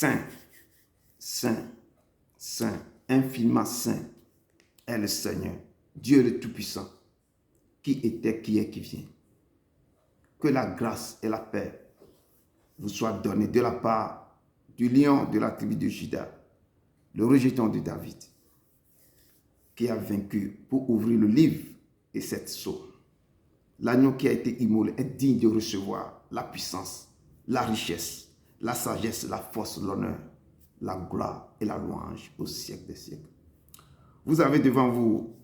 Saint, Saint, Saint, infiniment Saint est le Seigneur, Dieu le Tout-Puissant, qui était, qui est, qui vient. Que la grâce et la paix vous soient données de la part du lion de la tribu de Juda, le rejeton de David, qui a vaincu pour ouvrir le livre et cette sceau. L'agneau qui a été immolé est digne de recevoir la puissance, la richesse, la sagesse, la force, l'honneur, la gloire et la louange au siècle des siècles. Vous avez devant vous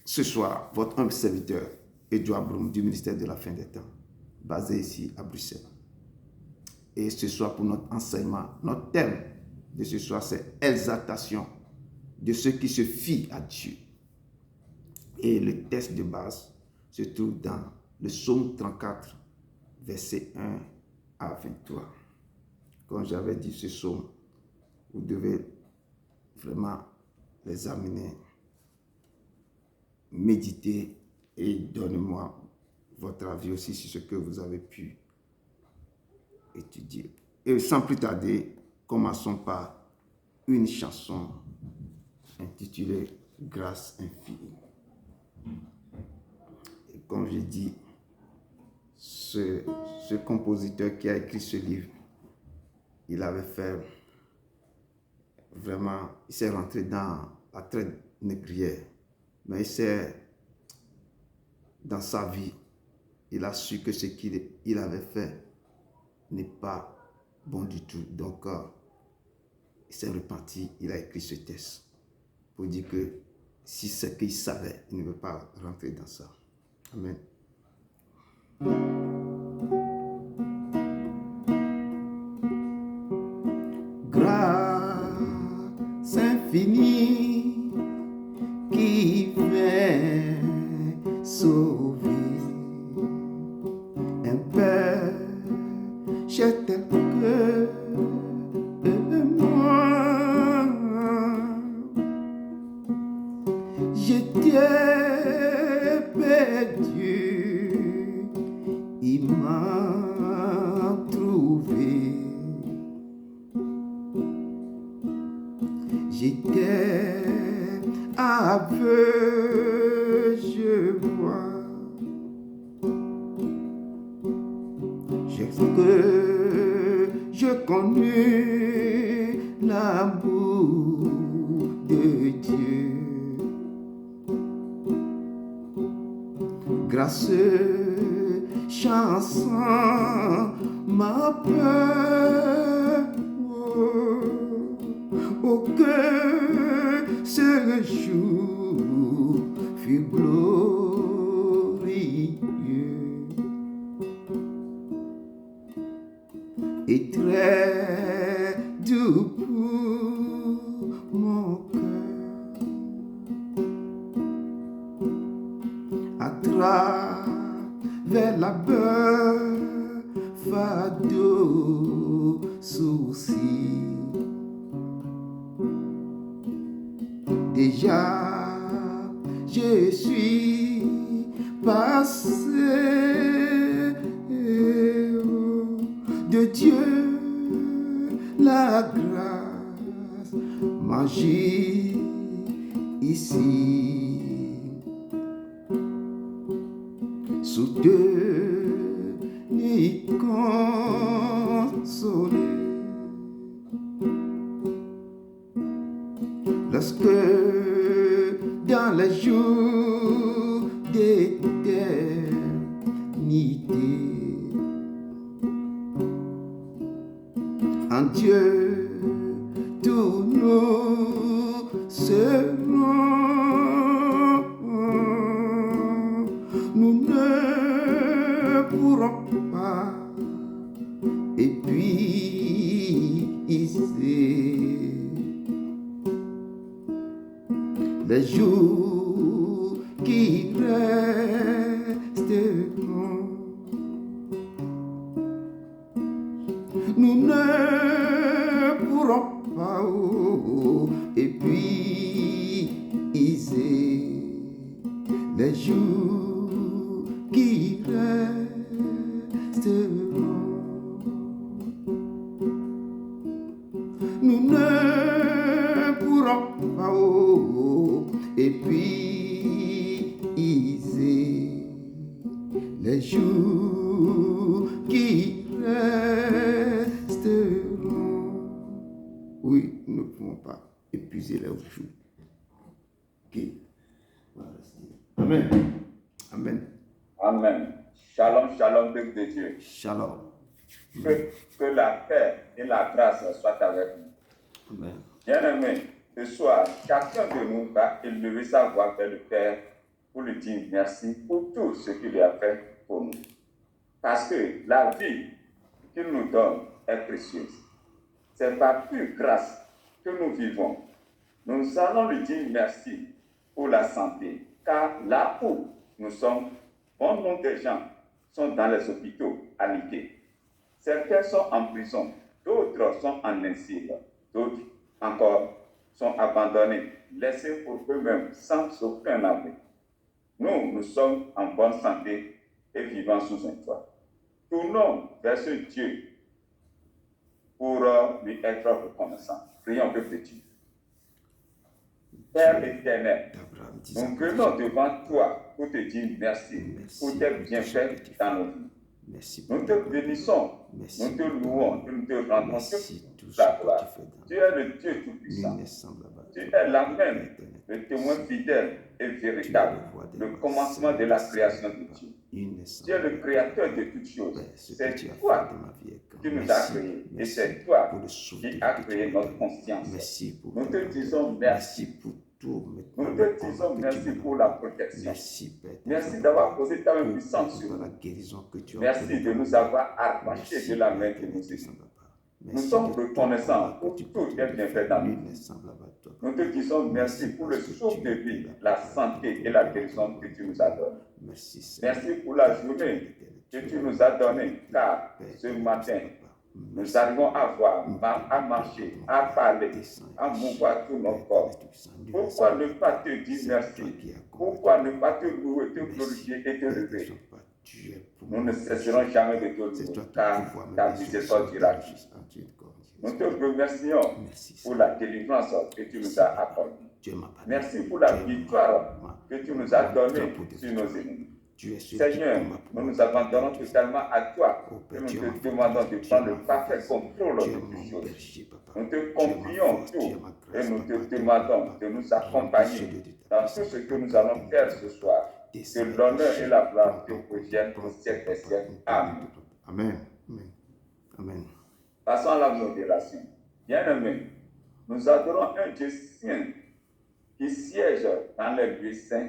ce soir votre humble serviteur, Edouard Broum, du ministère de la fin des temps, basé ici à Bruxelles. Et ce soir, pour notre enseignement, notre thème de ce soir, c'est exaltation de ceux qui se fient à Dieu. Et le texte de base se trouve dans le psaume 34, versets 1 à 23. Comme j'avais dit, ce psaume, vous devez vraiment l'examiner, méditer et donnez-moi votre avis aussi sur ce que vous avez pu étudier. Et sans plus tarder, commençons par une chanson intitulée « Grâce infinie ». Et comme j'ai dit, ce compositeur qui a écrit ce livre, il avait fait vraiment, il s'est rentré dans la traite négrière, mais dans sa vie, il a su que ce qu'il avait fait n'est pas bon du tout. Donc, il s'est repenti, il a écrit ce texte pour dire que si c'est qu'il savait, il ne veut pas rentrer dans ça. Amen. Grâce infinie qui vient sauver un père tel que moi. J'étais perdu, il m'a trouvé. J'étais aveugle, je vois. Je connus l'amour de Dieu. Grâce chanson ma peur, oh que ce jour fut glorieux et très doux pour mon cœur. À travers la beurre fado souci, déjà je suis passé de Dieu, la grâce m'agit ici. Sous deux nids consolés, lorsque dans les jours d'éternité, en Dieu, tous nous serons. Nous ne pourrons pas épuiser les jours qui resteront. Nous ne pourrons pas épuiser les jours qui resteront. jours qui resteront. Oui, nous ne pouvons pas épuiser les jours qui vont rester. Amen. Amen. Amen. Shalom, shalom, peuple de Dieu. Shalom. Que la paix et la grâce soient avec nous. Amen. Bien-aimés, ce soir, chacun de nous va élever sa voix vers le Père pour lui dire merci pour tout ce qu'il a fait pour nous. Parce que la vie qu'il nous donne est précieuse. C'est par pure grâce que nous vivons. Nous allons lui dire merci pour la santé, car là où nous sommes, bon nombre de gens sont dans les hôpitaux à l'idée. Certains sont en prison, d'autres sont en exil, d'autres encore sont abandonnés, laissés pour eux-mêmes sans aucun abri. Nous sommes en bonne santé et vivant sous un toit. Tournons vers ce Dieu pour lui être reconnaissant. Prions, peuple de Dieu. Père éternel, nous venons devant toi pour te dire merci pour tes bienfaits dans nos vies. Nous te bénissons, nous te louons, nous te rendons toute la gloire. Tu es le Dieu Tout-Puissant. Tu es la même, le témoin fidèle et véritable, le commencement de la création de Dieu. Tu es le créateur de toutes choses. C'est toi qui nous as créés et c'est toi qui as créé notre conscience. Nous te disons merci. Nous te disons merci pour la protection. Merci d'avoir posé ta main puissante sur nous. Merci de nous avoir arrachés de la main de nos ennemis. Nous sommes reconnaissants pour tous tes bienfaits dans nous. Nous te disons merci pour le souffle de vie, la santé et la guérison que tu nous as donné. Merci pour la journée que tu nous as donnée, car ce matin, nous arrivons à voir, à marcher, à parler, à mouvoir tout notre corps. Pourquoi ne pas te dire merci? Pourquoi ne pas te louer, te glorifier et te lever? Nous ne cesserons jamais de te louer, car ta miséricorde dira. Nous te remercions pour la délivrance que tu nous as accordée. Merci pour la victoire que tu nous as donnée sur nos ennemis. Seigneur, nous nous abandonnons totalement à toi et nous te demandons de prendre le parfait contrôle de toutes choses. Nous te confions tout et nous te demandons de nous accompagner dans tout ce que nous allons faire ce soir. Que l'honneur et la gloire te reviennent au siècle des siècles. Amen. Amen. Amen. Passons à la modération. Bien-aimés, nous adorons un Dieu saint qui siège dans les lieux saints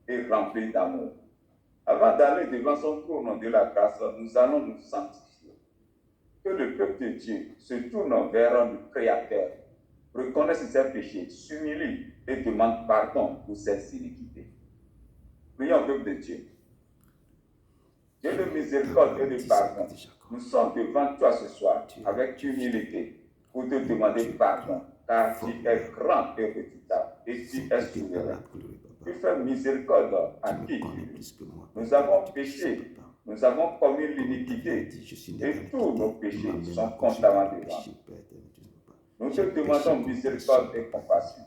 et rempli d'amour. Avant d'aller devant son trône de la grâce, nous allons nous sanctifier. Que le peuple de Dieu se tourne vers le Créateur, reconnaisse ses péchés, s'humilie et demande pardon pour ses iniquités. Prions, peuple de Dieu. Dieu de miséricorde et de pardon, nous sommes devant toi ce soir avec humilité pour te demander pardon, car tu es grand et redoutable et tu es souverain. Tu fais miséricorde à qui tu veux. Nous avons péché, nous avons commis l'iniquité et tous nos péchés sont constamment devant. Nous te demandons miséricorde et compassion.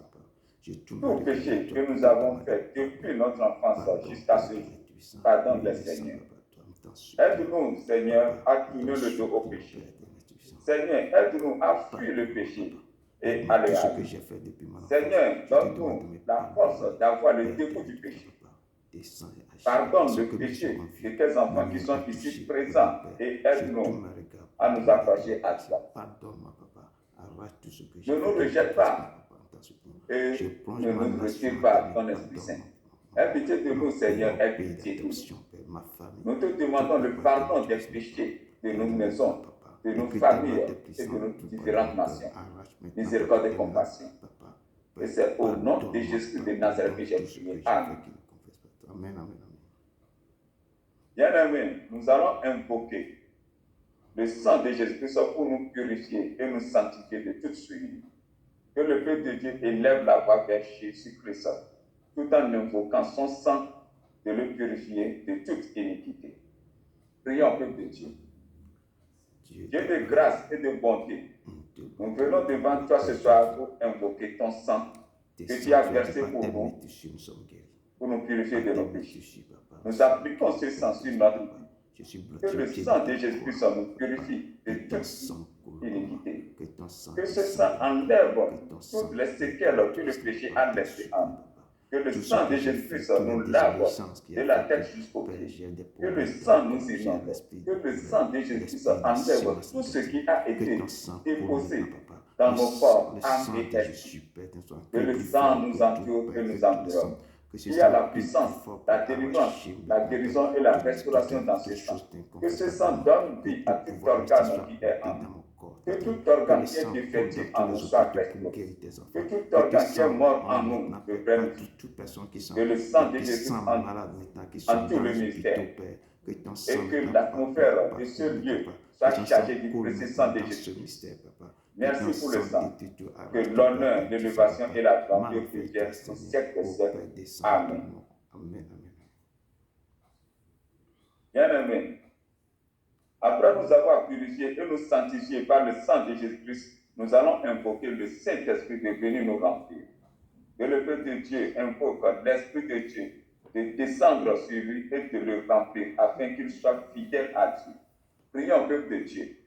Tout péché que nous avons fait depuis notre enfance jusqu'à ce jour, pardonne-les, Seigneur. Aide-nous, Seigneur, à tourner le dos au péché. Seigneur, aide-nous à fuir le péché et à le haïr. Seigneur, donne-nous la force d'avoir le dégoût du péché. Pardonne le péché de tes enfants qui sont ici présents et aide-nous à nous accrocher à toi. Ne nous rejette pas et ne nous retire pas ton Esprit Saint. Aie pitié de nous, Seigneur, aie pitié de nous. Nous te demandons le pardon des péchés de nos maisons, de nos familles et de nos différentes nations. Miséricorde et compassion. Et c'est au nom de Jésus de Nazareth que j'ai prié. Amen. Bien-aimés, nous allons invoquer le sang de Jésus-Christ pour nous purifier et nous sanctifier de toute souillure. Que le peuple de Dieu élève la voix vers Jésus-Christ, tout en invoquant son sang de le purifier de toute iniquité. Prions, peuple de Dieu. Dieu de grâce et de bonté, nous venons devant toi ce soir pour invoquer ton sang que tu as versé pour nous pour nous purifier de nos péchés. Nous appliquons ce sang sur notre vie. Que le sang de Jésus-Christ nous purifie de toute iniquité. Que ce sang enlève toutes les séquelles que le péché a laissées en nous. Que le sang de Jésus-Christ nous lave de la tête jusqu'aux pieds. Que le sang nous inonde. Que le sang de Jésus-Christ enlève tout ce qui a été déposé dans nos corps, âme et esprit. Que le sang nous entoure et nous environne. Il y a la puissance, la délivrance, la guérison et la restauration dans ce sang. Que ce sang donne vie à tout organe qui est en nous. Que tout organe qui est défectif en nous soit restauré. Que tout organe qui est mort en nous reprenne vie. Que le sang de Jésus entoure le ministère. Et que l'atmosphère de ce lieu soit chargée du précieux sang de Jésus. Merci pour le sang. Que l'honneur, l'élévation et la grandeur deviennent au siècle des siècles. Amen. Bien-aimés, après nous avoir purifiés et nous sanctifiés par le sang de Jésus-Christ, nous allons invoquer le Saint-Esprit de venir nous remplir. Que le peuple de Dieu invoque l'Esprit de Dieu de descendre sur lui et de le remplir afin qu'il soit fidèle à Dieu. Prions au peuple de Dieu.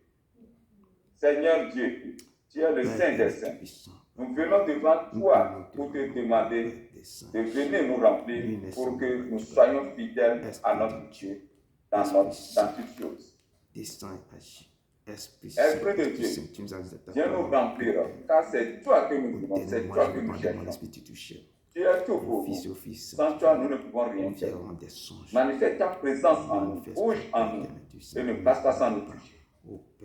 Seigneur Dieu, tu es le Saint des Saints. Nous venons devant toi pour te demander de venir nous remplir pour que nous soyons fidèles à notre Dieu dans toutes choses. Esprit de Dieu, viens nous remplir, car c'est toi que nous voulons, c'est toi que nous cherchons. Tu es tout pour nous. Sans toi, nous ne pouvons rien faire. Manifeste ta présence en nous, bouge en nous, et ne passe pas sans nous toucher.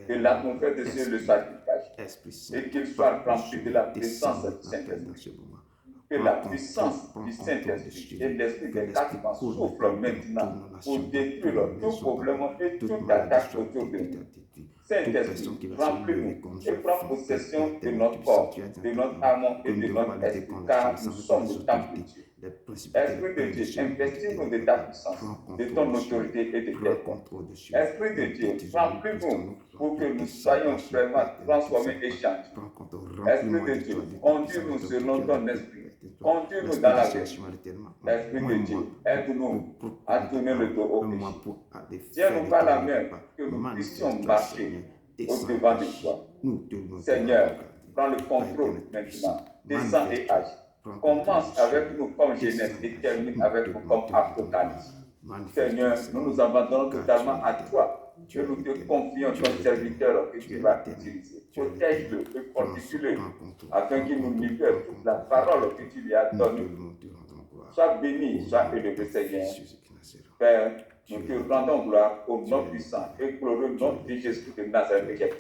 Que l'atmosphère de Dieu le soit dégagée et qu'il soit rempli de la puissance du Saint-Esprit. Que la puissance du Saint-Esprit et l'Esprit des quatre vents soufflent maintenant pour détruire tout problème et toute attaque autour de nous. Saint-Esprit, remplis-nous et prends possession de notre corps, de notre âme et de notre esprit, car nous sommes le temple de Dieu. Esprit de Dieu, investis-nous de ta puissance, de ton autorité et de tes dons. Esprit de Dieu, remplis-nous pour que nous soyons vraiment transformés et changés. Esprit de Dieu, conduis-nous selon ton esprit. Conduis-nous dans la vérité. Esprit de Dieu, aide-nous à tourner le dos au péché. Tiens-nous par la main que nous puissions marcher au-devant de toi. Seigneur, prends le contrôle maintenant. Descends et agis. Commence avec nous comme Genèse et termine avec nous comme Apocalypse. Seigneur, nous nous abandonnons totalement à toi. Que nous te confions ton serviteur que tu vas utiliser. Protège-le et fortifie-le afin qu'il nous libère toute la parole que tu lui as donnée. Sois béni, sois élevé, Seigneur. Père, nous te rendons gloire au nom puissant et glorieux nom de Jésus de Nazareth.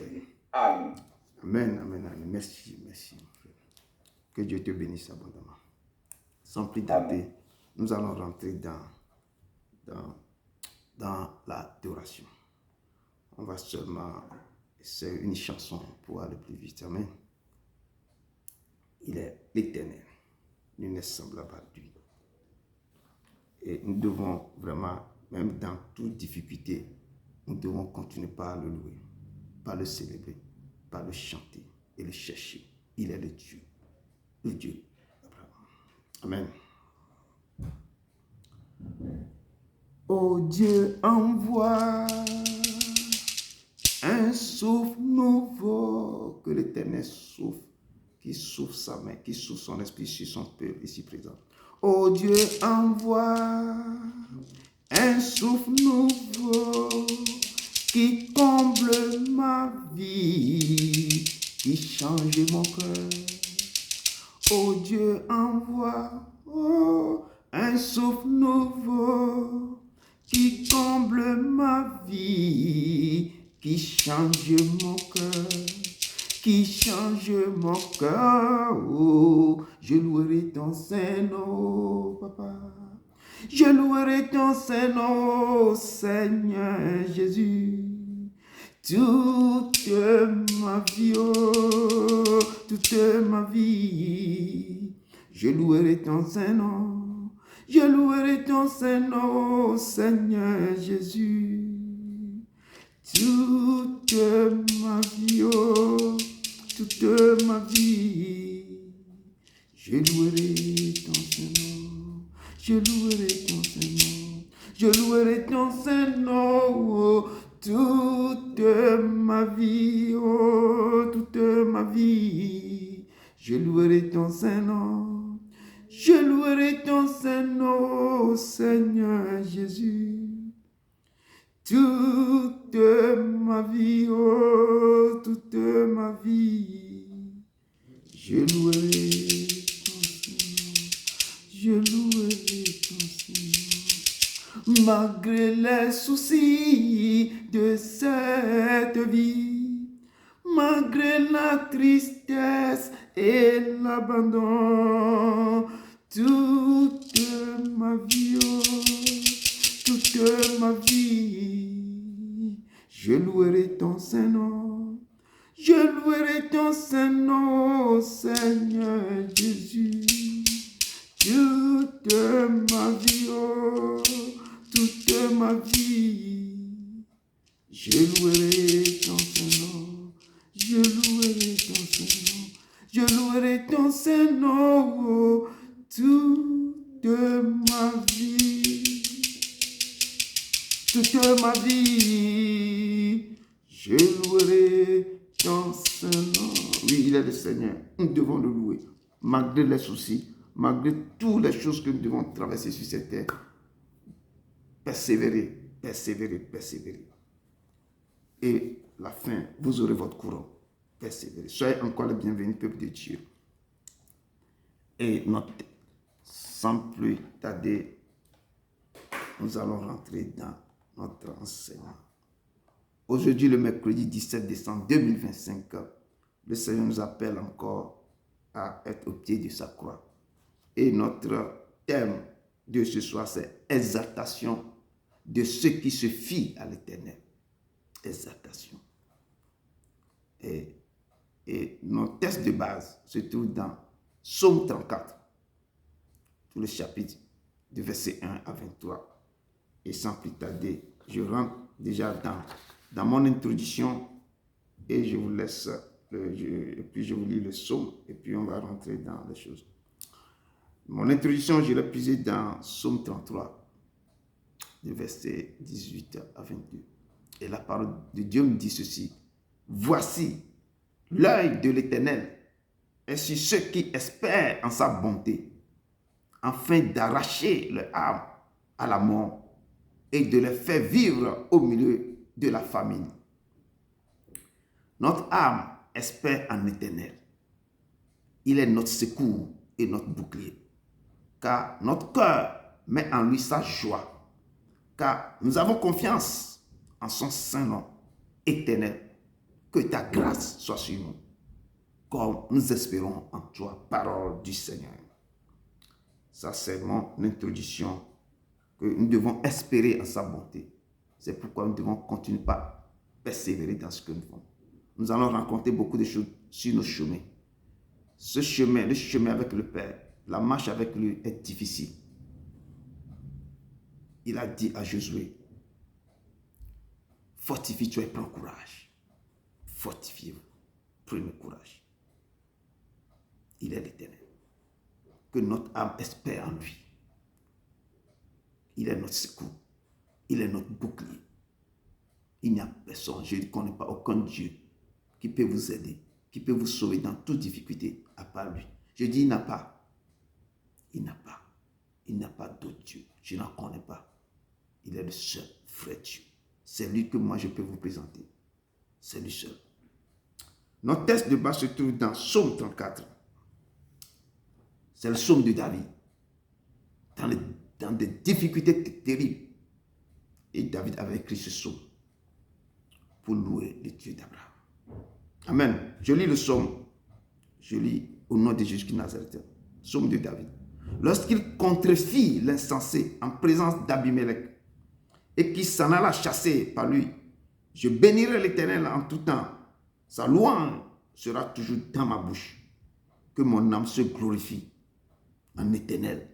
Amen. Amen, amen, amen. Merci, merci, mon frère. Que Dieu te bénisse abondamment. Sans plus tarder, nous allons rentrer dans l'adoration. On va seulement, c'est une chanson pour aller plus vite. Amen. Il est l'Éternel. Nul n'est semblable à lui. Et nous devons vraiment, même dans toute difficulté, nous devons continuer par le louer, par le célébrer, par le chanter et le chercher. Il est le Dieu d'Abraham. Amen. Oh Dieu, envoie un souffle nouveau, que l'Éternel souffle, qui souffle sa main, qui souffle son esprit sur son peuple ici présent. Oh Dieu, envoie un souffle nouveau qui comble ma vie, qui change mon cœur. Oh Dieu, envoie un souffle nouveau qui comble ma vie, qui change mon cœur, qui change mon cœur. Oh, je louerai ton Saint-Nom, Papa. Je louerai ton Saint-Nom, Seigneur Jésus. Toute ma vie, oh, toute ma vie, je louerai ton Saint-Nom. Je louerai ton Saint-Nom, Seigneur Jésus. Toute ma vie, oh, toute ma vie, je louerai ton Saint-Nom. Je louerai toute ma vie, oh, toute ma vie, je louerai ton Saint-Nom. Je louerai ton Saint-Nom, Seigneur Jésus. Toute ma vie, oh, toute ma vie, je louerai ton Saint-Nom. Je louerai ton Saint-Nom. Malgré les soucis de cette vie, malgré la tristesse et l'abandon, toute ma vie, oh, toute ma vie, je louerai ton Saint-Nom. Je louerai ton Saint-Nom, Seigneur Jésus. Toute ma vie, oh, toute ma vie, je louerai ton Saint-Nom. Je louerai ton Saint-Nom. Je louerai ton Saint-Nom, oh, toute ma vie. Toute ma vie, je louerai ton Saint-Nom. Oui, il est le Seigneur. Nous devons le louer. Malgré les soucis, malgré toutes les choses que nous devons traverser sur cette terre. Persévérer, persévérer, persévérer. Et la fin, vous aurez votre couronne. Persévérer. Soyez encore le bienvenu, peuple de Dieu. Et sans plus tarder, nous allons rentrer dans notre enseignement. Aujourd'hui, le mercredi 17 décembre 2025, le Seigneur nous appelle encore à être au pied de sa croix. Et notre thème de ce soir, c'est exaltation de ceux qui se fient à l'Éternel. Exaltation. Et notre texte de base se trouve dans Psaume 34, tout le chapitre de verset 1 à 23. Et sans plus tarder, je rentre déjà dans mon introduction et je vous laisse, et puis je vous lis le psaume et puis on va rentrer dans les choses. Mon introduction, je l'ai puisée dans Psaume 33, du verset 18 à 22. Et la parole de Dieu me dit ceci. Voici, l'œil de l'Éternel est sur ceux qui espèrent en sa bonté, afin d'arracher leur âme à la mort et de les faire vivre au milieu de la famine. Notre âme espère en l'Éternel. Il est notre secours et notre bouclier. Car notre cœur met en lui sa joie. Car nous avons confiance en son Saint-Nom éternel. Que ta grâce soit sur nous, comme nous espérons en toi, parole du Seigneur. Ça, c'est mon introduction, que nous devons espérer en sa bonté. C'est pourquoi nous devons continuer à persévérer dans ce que nous faisons. Nous allons rencontrer beaucoup de choses sur nos chemins. Ce chemin, le chemin avec le Père, la marche avec lui est difficile. Il a dit à Josué, fortifie-toi et prends courage. Fortifiez-vous, prenez courage. Il est l'Éternel. Que notre âme espère en lui. Il est notre secours. Il est notre bouclier. Il n'y a personne, je ne connais pas aucun Dieu qui peut vous aider, qui peut vous sauver dans toute difficulté à part lui. Je dis il n'a pas. Il n'a pas. Il n'a pas d'autre Dieu. Je n'en connais pas. Il est le seul vrai Dieu. C'est lui que moi je peux vous présenter. C'est lui seul. Notre texte de base se trouve dans Psaume 34. C'est le psaume de David. Dans des difficultés terribles. Et David avait écrit ce psaume pour louer le Dieu d'Abraham. Amen. Je lis le psaume. Je lis au nom de Jésus de Nazareth. Psaume de David. Lorsqu'il contrefit l'insensé en présence d'Abimelech et qu'il s'en alla chasser par lui, je bénirai l'Éternel en tout temps. Sa louange sera toujours dans ma bouche. Que mon âme se glorifie en Éternel.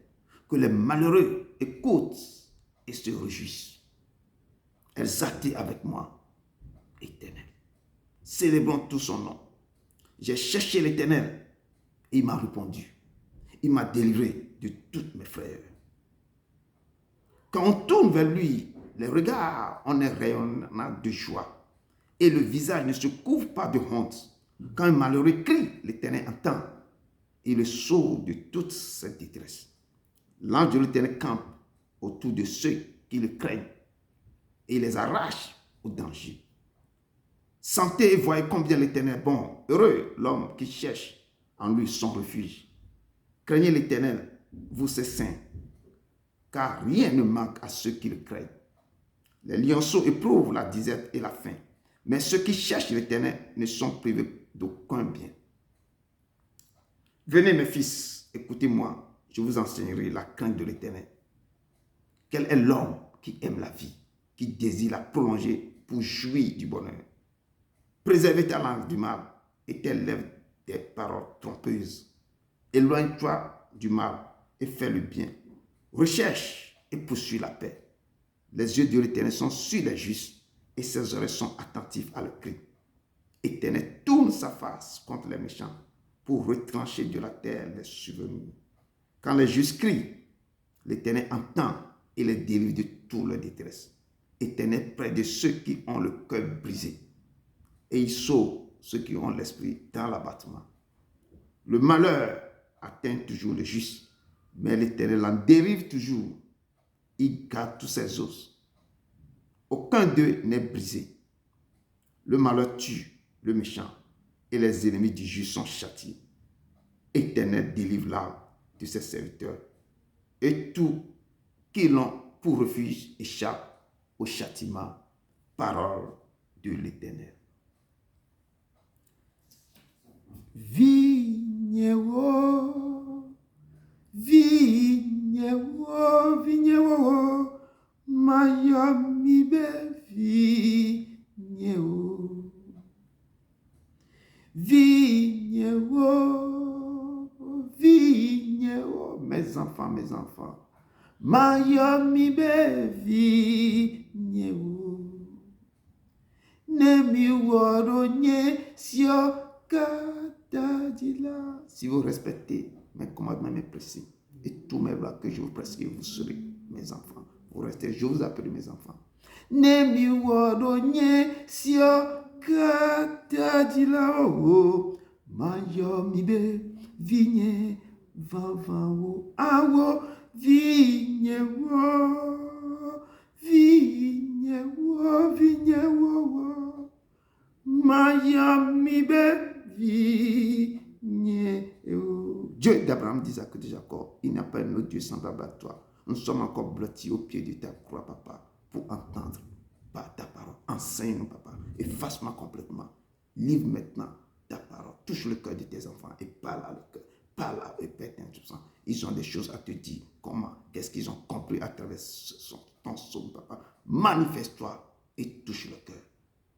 Que les malheureux écoutent et se réjouissent. Exaltez avec moi, Éternel. Célébrons tout son nom. J'ai cherché l'Éternel et il m'a répondu. Il m'a délivré de toutes mes frères. Quand on tourne vers lui, les regards, on est rayonnant de joie. et le visage ne se couvre pas de honte. Quand un malheureux crie, l'Éternel entend et le sauve de toute cette détresse. L'ange de l'Éternel campe autour de ceux qui le craignent et les arrache au danger. Sentez et voyez combien l'Éternel est bon. Heureux l'homme qui cherche en lui son refuge. Craignez l'Éternel, vous ses saints, car rien ne manque à ceux qui le craignent. Les lionceaux éprouvent la disette et la faim, mais ceux qui cherchent l'Éternel ne sont privés d'aucun bien. Venez mes fils, écoutez-moi, je vous enseignerai la crainte de l'Éternel. Quel est l'homme qui aime la vie, qui désire la prolonger pour jouir du bonheur? Préservez ta langue du mal et tes lèvres des paroles trompeuses. Éloigne-toi du mal et fais le bien. Recherche et poursuis la paix. Les yeux de l'Éternel sont sur les justes et ses oreilles sont attentives à leur cri. L'Éternel tourne sa face contre les méchants pour retrancher de la terre les souvenirs. Quand les justes crient, l'Éternel entend et les délivre de toute leur détresse. L'Éternel près de ceux qui ont le cœur brisé et il sauve ceux qui ont l'esprit dans l'abattement. Le malheur atteint toujours le juste, mais l'Éternel en dérive toujours. Il garde tous ses os. Aucun d'eux n'est brisé. Le malheur tue le méchant et les ennemis du juste sont châtiés. L'Éternel délivre l'âme de ses serviteurs et tous qui l'ont pour refuge échappent au châtiment. Parole de l'Éternel. Vignewo, vignewo, vignewo, Miami be vignewo, vignewo, vignewo, mes enfants, Miami be vignewo, nemi woronye sio. Si vous respectez mes commandements, mes précis et tous mes lois que je vous prescris, vous serez mes enfants. Vous restez, je vous appelle mes enfants. Nemi wadonye sio katadila o mayo mibe vinye vavawo awo vinye wo Miami be. Dieu d'Abraham, d'Isaac et de Jacob, il n'y a pas un autre Dieu semblable à toi. Nous sommes encore blottis au pied de ta croix, papa, pour entendre par ta parole. Enseigne-nous, papa, efface-moi complètement. Livre maintenant ta parole. Touche le cœur de tes enfants et parle à leur cœur. Parle à eux, Père Saint-Tout-Puissant. Ils ont des choses à te dire. Comment? Qu'est-ce qu'ils ont compris à travers ton son, papa? Manifeste-toi et touche le cœur.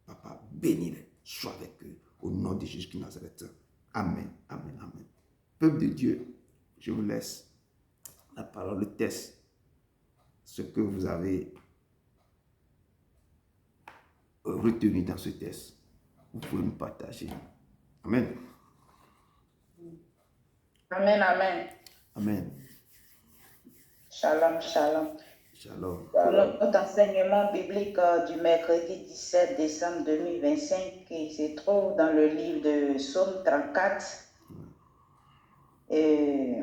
Papa, bénis-les. Sois avec eux. Au nom de Jésus de Nazareth. Amen, amen, amen. Peuple de Dieu, je vous laisse la parole, le test. Ce que vous avez retenu dans ce test, vous pouvez nous partager. Amen. Amen, amen. Amen. Shalom, shalom. Shalom. Pour notre enseignement biblique du mercredi 17 décembre 2025, qui se trouve dans le livre de Psaume 34, et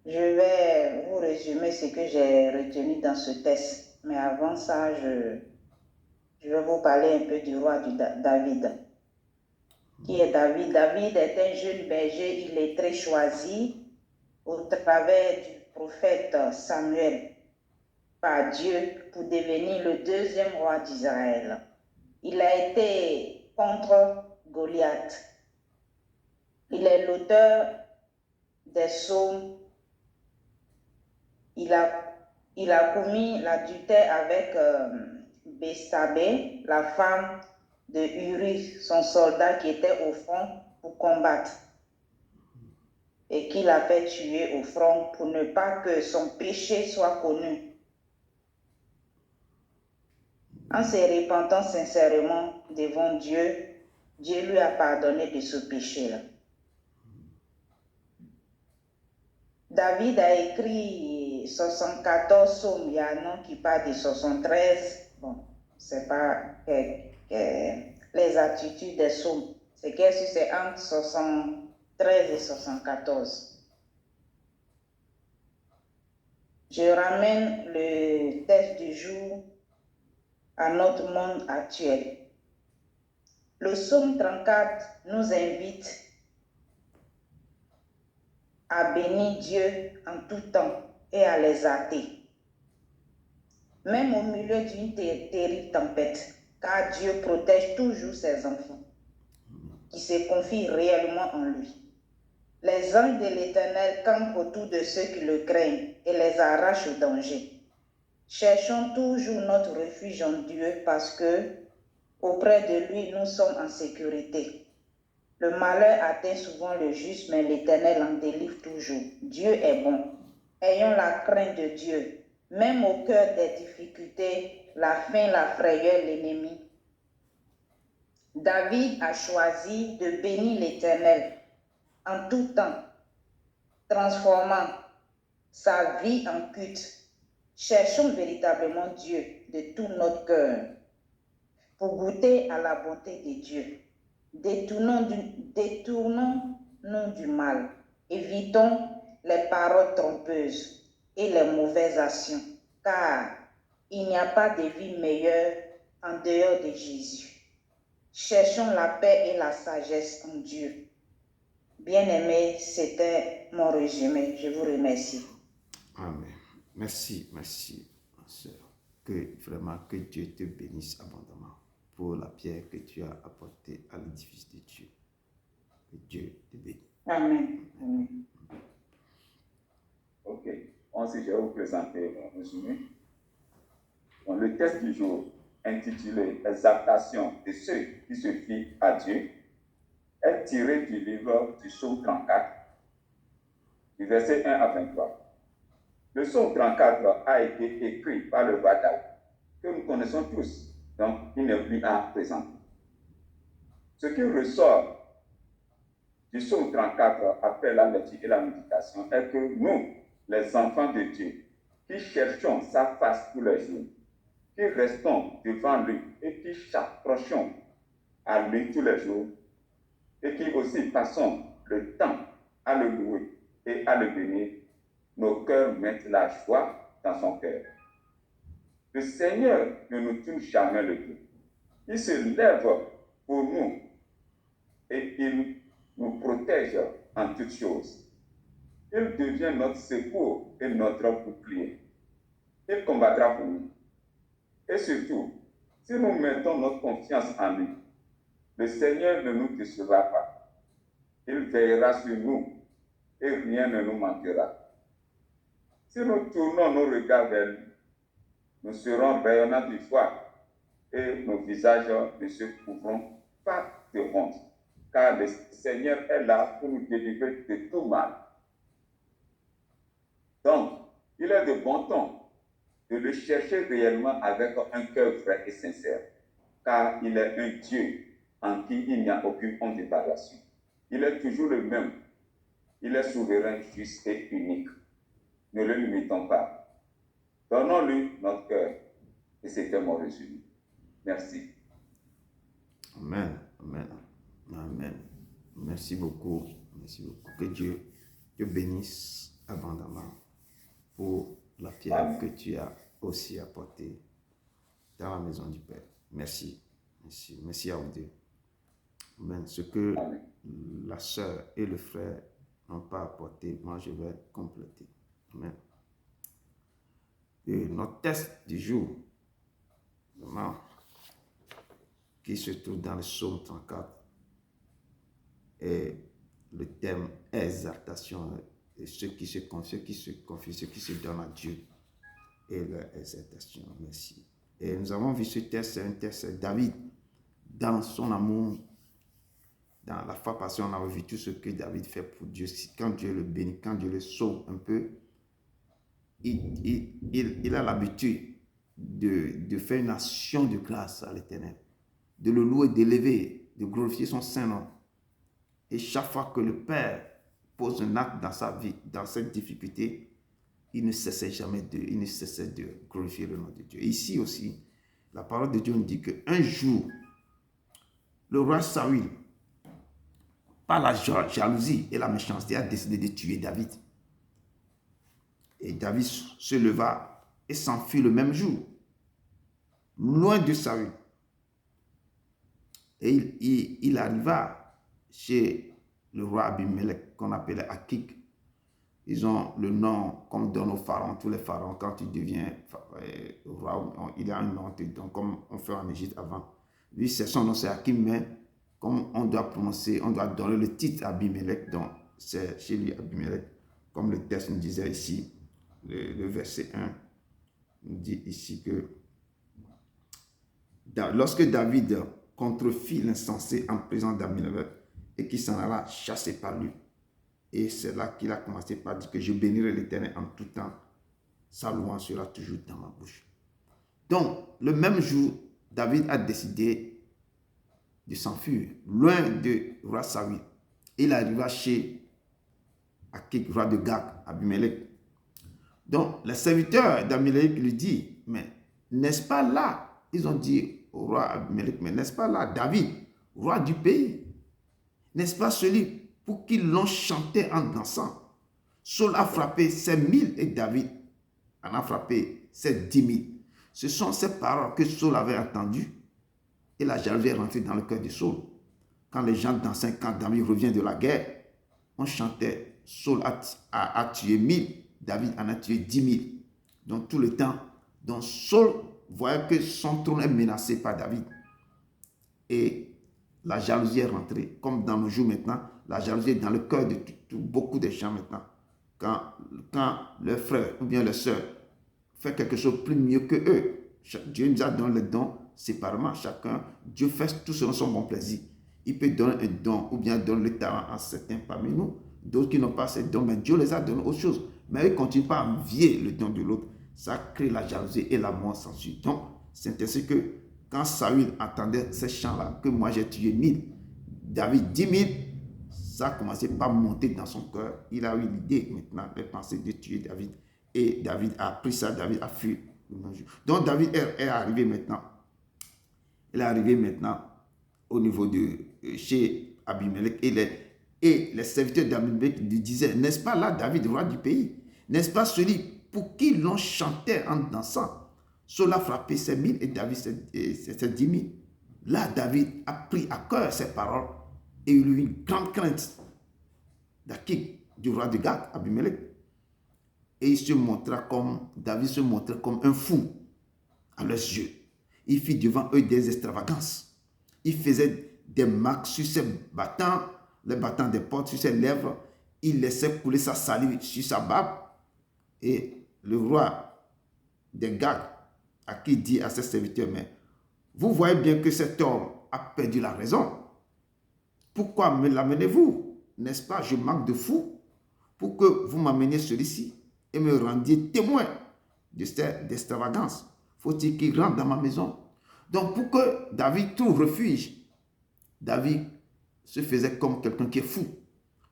je vais vous résumer ce que j'ai retenu dans ce texte. Mais avant ça, je vais vous parler un peu du roi David. Qui est David? David est un jeune berger, il est très choisi au travers du prophète Samuel par Dieu pour devenir le deuxième roi d'Israël. Il a été contre Goliath. Il est l'auteur des psaumes. Il a commis l'adultère avec Bethsabée, la femme de Uri, son soldat qui était au front pour combattre et qu'il a fait tuer au front pour ne pas que son péché soit connu. En se repentant sincèrement devant Dieu, Dieu lui a pardonné de ce péché-là. David a écrit 74 psaumes, il y a un nom qui parle de 73. Bon, c'est pas les attitudes des psaumes. C'est qu'elle c'est entre 73 et 74. Je ramène le texte du jour à notre monde actuel. Le psaume 34 nous invite à bénir Dieu en tout temps et à l'exalter, même au milieu d'une terrible tempête, car Dieu protège toujours ses enfants qui se confient réellement en lui. Les anges de l'Éternel campent autour de ceux qui le craignent et les arrachent au danger. Cherchons toujours notre refuge en Dieu parce que, auprès de lui, nous sommes en sécurité. Le malheur atteint souvent le juste, mais l'Éternel en délivre toujours. Dieu est bon. Ayons la crainte de Dieu. Même au cœur des difficultés, la faim, la frayeur, l'ennemi. David a choisi de bénir l'Éternel en tout temps, transformant sa vie en culte. Cherchons véritablement Dieu de tout notre cœur pour goûter à la bonté de Dieu. Détournons-nous du mal. Évitons les paroles trompeuses et les mauvaises actions, car il n'y a pas de vie meilleure en dehors de Jésus. Cherchons la paix et la sagesse en Dieu. Bien-aimés, c'était mon résumé. Je vous remercie. Amen. Merci, ma sœur. Que vraiment que Dieu te bénisse abondamment pour la pierre que tu as apportée à l'édifice de Dieu. Que Dieu te bénisse. Amen. Amen. Ok. Ensuite, je vais vous présenter mon résumé. Donc, le texte du jour, intitulé Exaltation de ceux qui se fient à Dieu, est tiré du livre du psaume 34, du verset 1 à 23. Le psaume 34 a été écrit par le roi David, que nous connaissons tous, donc il n'est plus à présenter. Ce qui ressort du psaume 34 après la lecture et la méditation est que nous, les enfants de Dieu, qui cherchons sa face tous les jours, qui restons devant lui et qui s'approchons à lui tous les jours, et qui aussi passons le temps à le louer et à le bénir, nos cœurs mettent la joie dans son cœur. Le Seigneur ne nous tourne jamais le dos. Il se lève pour nous et il nous protège en toutes choses. Il devient notre secours et notre bouclier. Il combattra pour nous. Et surtout, si nous mettons notre confiance en lui, le Seigneur ne nous décevra pas. Il veillera sur nous et rien ne nous manquera. Si nous tournons nos regards vers lui, nous serons rayonnants de joie et nos visages ne se couvriront pas de honte, car le Seigneur est là pour nous délivrer de tout mal. Donc, il est de bon ton de le chercher réellement avec un cœur vrai et sincère, car il est un Dieu en qui il n'y a aucune honte de variation. Il est toujours le même. Il est souverain, juste et unique. Ne le limitons pas. Donnons-lui notre cœur. Et c'était mon résumé. Merci. Amen. Amen. Amen. Merci beaucoup. Merci beaucoup. Que Dieu te bénisse abondamment pour la pierre Amen. que tu as aussi apportée dans la maison du Père. Merci. Merci. Merci à vous deux. Amen. Ce que Amen. la sœur et le frère n'ont pas apporté, moi je vais compléter. Amen. Et notre texte du jour, vraiment, qui se trouve dans le psaume 34, et le thème exaltation, et ceux qui se confient, ceux qui se donnent à Dieu, et leur exaltation. Merci. Et nous avons vu ce texte, c'est un texte de David, dans son amour. Dans la foi passée, on a vu tout ce que David fait pour Dieu. Quand Dieu le bénit, quand Dieu le sauve un peu, il a l'habitude de faire une action de grâce à l'Éternel, de le louer, d'élever, de glorifier son Saint-Nom. Et chaque fois que le Père pose un acte dans sa vie, dans cette difficulté, il ne cessait de glorifier le nom de Dieu. Et ici aussi, La parole de Dieu nous dit qu'un jour, le roi Saül, par la jalousie et la méchanceté, a décidé de tuer David. Et David se leva et s'enfuit le même jour, loin de Saül. Et il arriva chez le roi Abimelech, qu'on appelait Akik. Ils ont le nom comme donne aux pharaons. Tous les pharaons, quand tu deviens roi, il a un nom, donc, comme on fait en Égypte avant. Lui, c'est son nom, c'est Hakim, mais comme on doit prononcer, on doit donner le titre Abimelech, donc c'est chez lui Abimelech, comme le texte nous disait ici, le verset 1, nous dit ici que lorsque David contrefit l'insensé en présence d'Abimelech et qu'il s'en alla chassé par lui, et c'est là qu'il a commencé par dire que je bénirai l'Éternel en tout temps, sa louange sera toujours dans ma bouche. Donc, le même jour, David a décidé de s'enfuir, loin de roi Saül. Il arriva chez Akik, roi de Gath, Abimelech. Donc, les serviteurs d'Abimelech lui disent, mais n'est-ce pas là, ils ont dit au roi Abimelech, mais n'est-ce pas là David, roi du pays? N'est-ce pas celui pour qui l'on chantait en dansant? Saul a frappé ses 1000 et David en a frappé ses 10 000. Ce sont ces paroles que Saul avait entendues. Et la jalousie est rentrée dans le cœur de Saul. Quand les gens dansaient, quand David revient de la guerre, on chantait, Saul a tué 1000, David en a tué 10 000. Donc tout le temps, donc Saul voyait que son trône est menacé par David. Et la jalousie est rentrée, comme dans nos jours maintenant, la jalousie est dans le cœur de beaucoup de gens maintenant. Quand le frère ou bien la sœur fait quelque chose plus mieux que eux, Dieu nous a donné le don séparément, chacun, Dieu fait tout selon son bon plaisir. Il peut donner un don ou bien donner le talent à certains parmi nous, d'autres qui n'ont pas ces dons, mais Dieu les a donnés autre chose. Mais ils ne continuent pas à envier le don de l'autre. Ça crée la jalousie et la mort s'ensuit. Donc, c'est ainsi que quand Saül entendait ces chants-là, que moi j'ai tué 1000, David 10 000, ça a commencé par monter dans son cœur. Il a eu l'idée maintenant de penser de tuer David. Et David a pris ça, David a fui. Donc David est arrivé maintenant. Il est arrivé maintenant au niveau de chez Abimelech et les serviteurs d'Abimelech lui disaient, n'est-ce pas là David, roi du pays? N'est-ce pas celui pour qui l'on chantait en dansant? Cela frappait ses 1000 et David ses 10 000. Là, David a pris à cœur ces paroles et il eut une grande crainte d'Akik, du roi de Gath, Abimelech. Et David se montrait comme un fou à leurs yeux. Il fit devant eux des extravagances. Il faisait des marques sur ses battants, les battants des portes sur ses lèvres. Il laissait couler sa salive sur sa barbe. Et le roi des Gath, à qui dit à ses serviteurs, mais vous voyez bien que cet homme a perdu la raison. Pourquoi me l'amenez-vous? N'est-ce pas, je manque de fou pour que vous m'ameniez celui-ci et me rendiez témoin de cette extravagance. Faut-il qu'il rentre dans ma maison? Donc, pour que David trouve refuge, David se faisait comme quelqu'un qui est fou.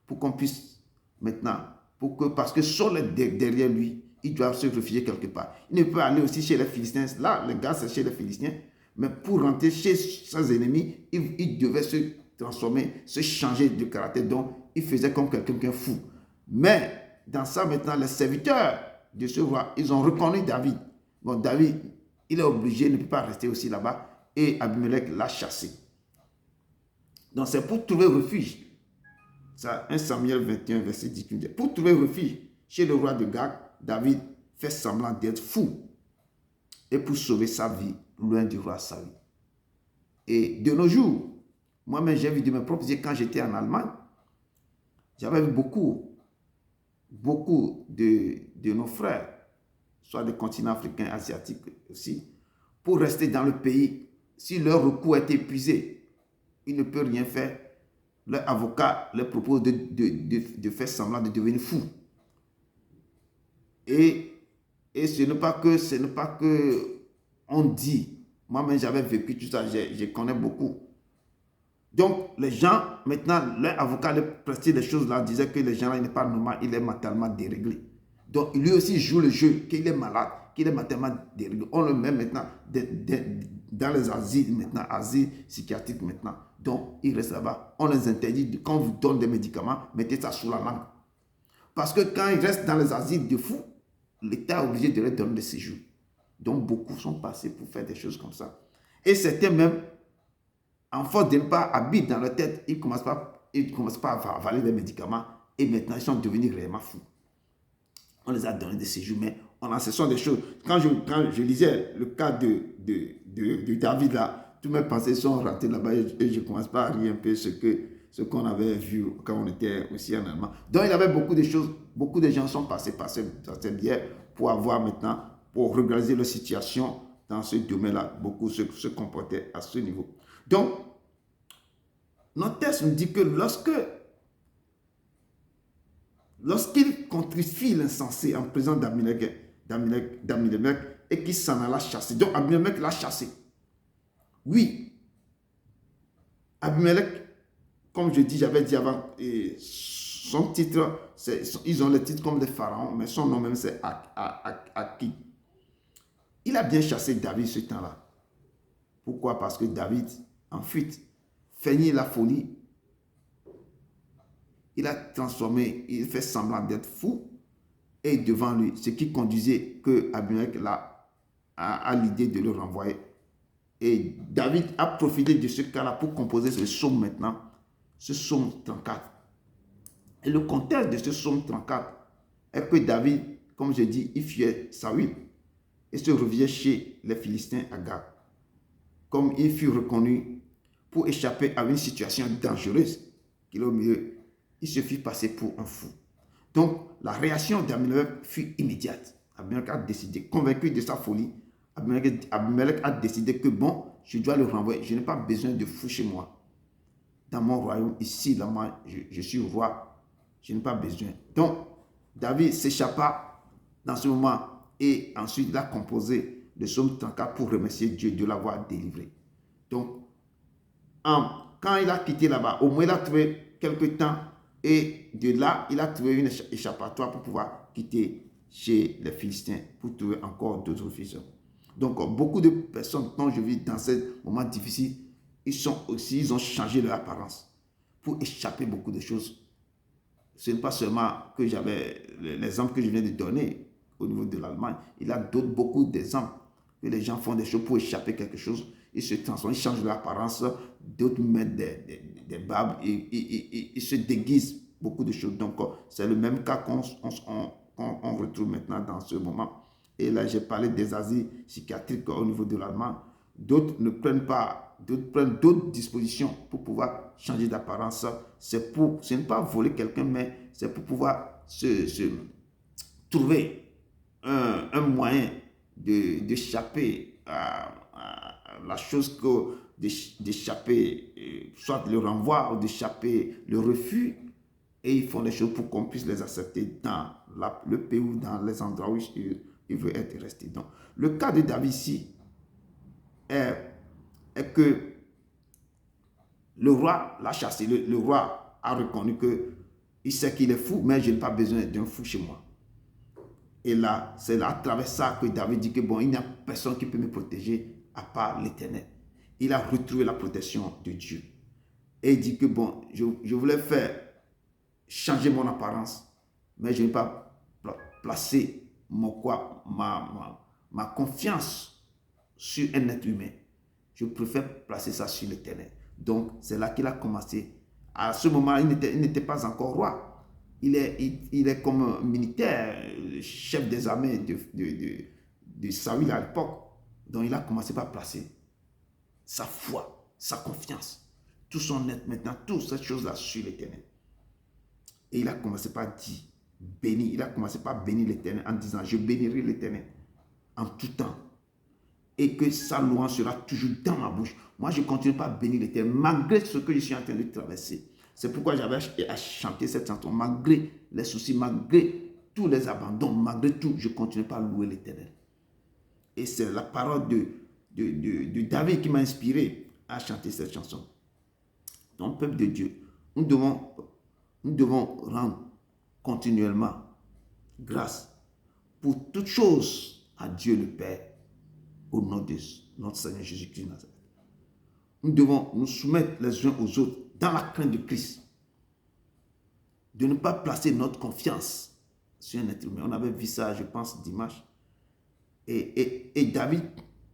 Pour qu'on puisse maintenant, parce que Saul est derrière lui, il doit se réfugier quelque part. Il ne peut aller aussi chez les Philistins. Là, les gars, c'est chez les Philistins. Mais pour rentrer chez ses ennemis, il devait se transformer, se changer de caractère. Donc, il faisait comme quelqu'un qui est fou. Mais, dans ça, maintenant, les serviteurs de ce roi, ils ont reconnu David. Bon, David, il est obligé, il ne peut pas rester aussi là-bas. Et Abimelech l'a chassé. Donc, c'est pour trouver refuge. Ça, 1 Samuel 21, verset 10. Pour trouver refuge chez le roi de Gath, David fait semblant d'être fou. Et pour sauver sa vie, loin du roi Saül. Et de nos jours, moi-même, j'ai vu de mes propres yeux quand j'étais en Allemagne, j'avais vu beaucoup de nos frères, soit des continents africains, asiatiques aussi, pour rester dans le pays. Si leur recours est épuisé, ils ne peuvent rien faire. Leur avocat leur propose de faire semblant de devenir fou. Et ce n'est pas que on dit. Moi-même, j'avais vécu tout ça, je connais beaucoup. Donc, les gens, maintenant, leur avocat leur prestait des choses là, disait que les gens là, il n'est pas normal, il est mentalement déréglé. Donc, lui aussi joue le jeu, qu'il est malade, qu'il est mentalement déréglé. On le met maintenant dans les asiles maintenant, asiles psychiatriques maintenant. Donc, ils restent là-bas. On les interdit, quand on vous donne des médicaments, mettez ça sous la langue. Parce que quand ils restent dans les asiles de fous, l'État est obligé de leur donner des séjours. Donc, beaucoup sont passés pour faire des choses comme ça. Et certains même, en force de ne pas habiter dans leur tête, ils ne commencent pas à avaler des médicaments et maintenant ils sont devenus réellement fous. On les a donné des séjours, mais ce sont des choses. Quand je lisais le cas de David là, toutes mes pensées sont rentrées là-bas et je ne commence pas à rire un peu ce qu'on avait vu quand on était aussi en Allemagne. Donc il y avait beaucoup de choses, beaucoup de gens sont passés par cette bière pour avoir maintenant, pour regarder leur situation dans ce domaine-là. Beaucoup se comportaient à ce niveau. Donc, notre texte nous dit que lorsqu'il contrifie l'insensé en présence d'Abimelech et qu'il s'en alla chasser. Donc Abimelech l'a chassé. Oui. Abimelech, comme je dis, j'avais dit avant, son titre, ils ont le titre comme des pharaons, mais son nom même c'est Aki. Il a bien chassé David ce temps-là. Pourquoi? Parce que David, en fuite, feignait la folie. Il a transformé, il fait semblant d'être fou. Et devant lui, ce qui conduisait que Abimelech a l'idée de le renvoyer. Et David a profité de ce cas-là pour composer ce psaume maintenant, ce psaume 34. Et le contexte de ce psaume 34 est que David, comme je dis, il fuyait Saül et se revient chez les Philistins à Gath. Comme il fut reconnu pour échapper à une situation dangereuse qu'il a au milieu, il se fit passer pour un fou. Donc, la réaction d'Abimelech fut immédiate. Abimelech a décidé, convaincu de sa folie, Abimelech a décidé que bon, je dois le renvoyer. Je n'ai pas besoin de fou chez moi. Dans mon royaume, ici, là, moi, je suis roi. Je n'ai pas besoin. Donc, David s'échappa dans ce moment et ensuite il a composé le psaume 34 pour remercier Dieu de l'avoir délivré. Donc, quand il a quitté là-bas, au moins il a trouvé quelque temps. Et de là, il a trouvé une échappatoire pour pouvoir quitter chez les Philistins, pour trouver encore d'autres fils. Donc, beaucoup de personnes, quand je vis dans ces moments difficiles, ils ont changé leur apparence pour échapper beaucoup de choses. Ce n'est pas seulement que j'avais l'exemple que je viens de donner au niveau de l'Allemagne. Il y a beaucoup d'exemples que les gens font des choses pour échapper à quelque chose. Ils se transforment, ils changent leur apparence. D'autres mettent des barbes, ils se déguisent, beaucoup de choses. Donc, c'est le même cas qu'on retrouve maintenant dans ce moment. Et là, j'ai parlé des asiles psychiatriques au niveau de l'Allemagne. D'autres ne prennent pas, d'autres prennent d'autres dispositions pour pouvoir changer d'apparence. Ce n'est pas voler quelqu'un, mais c'est pour pouvoir se trouver un moyen d'échapper à la chose d'échapper, soit le renvoi ou d'échapper le refus. Et ils font les choses pour qu'on puisse les accepter dans le pays ou dans les endroits où il veut être resté. Donc, le cas de David ici est que le roi l'a chassé. Le roi a reconnu qu'il sait qu'il est fou, mais je n'ai pas besoin d'un fou chez moi. Et là, c'est à travers ça que David dit que bon, il n'y a personne qui peut me protéger à part l'Éternel. Il a retrouvé la protection de Dieu. Et il dit que bon, je voulais changer mon apparence, mais je n'ai pas placé ma confiance sur un être humain. Je préfère placer ça sur l'Éternel. Donc, c'est là qu'il a commencé. À ce moment, il n'était pas encore roi. Il est comme militaire, chef des armées de Saül à l'époque. Donc, il a commencé par placer sa foi, sa confiance, tout son être maintenant, toutes ces choses-là sur l'Éternel. Et il a commencé par dire, bénir. Il a commencé par bénir l'Éternel en disant, je bénirai l'Éternel en tout temps. Et que sa louange sera toujours dans ma bouche. Moi, je continue pas à bénir l'Éternel, malgré ce que je suis en train de traverser. C'est pourquoi j'avais à chanter cette chanson, malgré les soucis, malgré tous les abandons, malgré tout, je continue pas à louer l'Éternel. Et c'est la parole de David qui m'a inspiré à chanter cette chanson. Donc, peuple de Dieu, nous devons rendre continuellement grâce pour toutes choses à Dieu le Père, au nom notre Seigneur Jésus-Christ de Nazareth. Nous devons nous soumettre les uns aux autres dans la crainte de Christ. De ne pas placer notre confiance sur un être humain. On avait vu ça, je pense, dimanche. Et David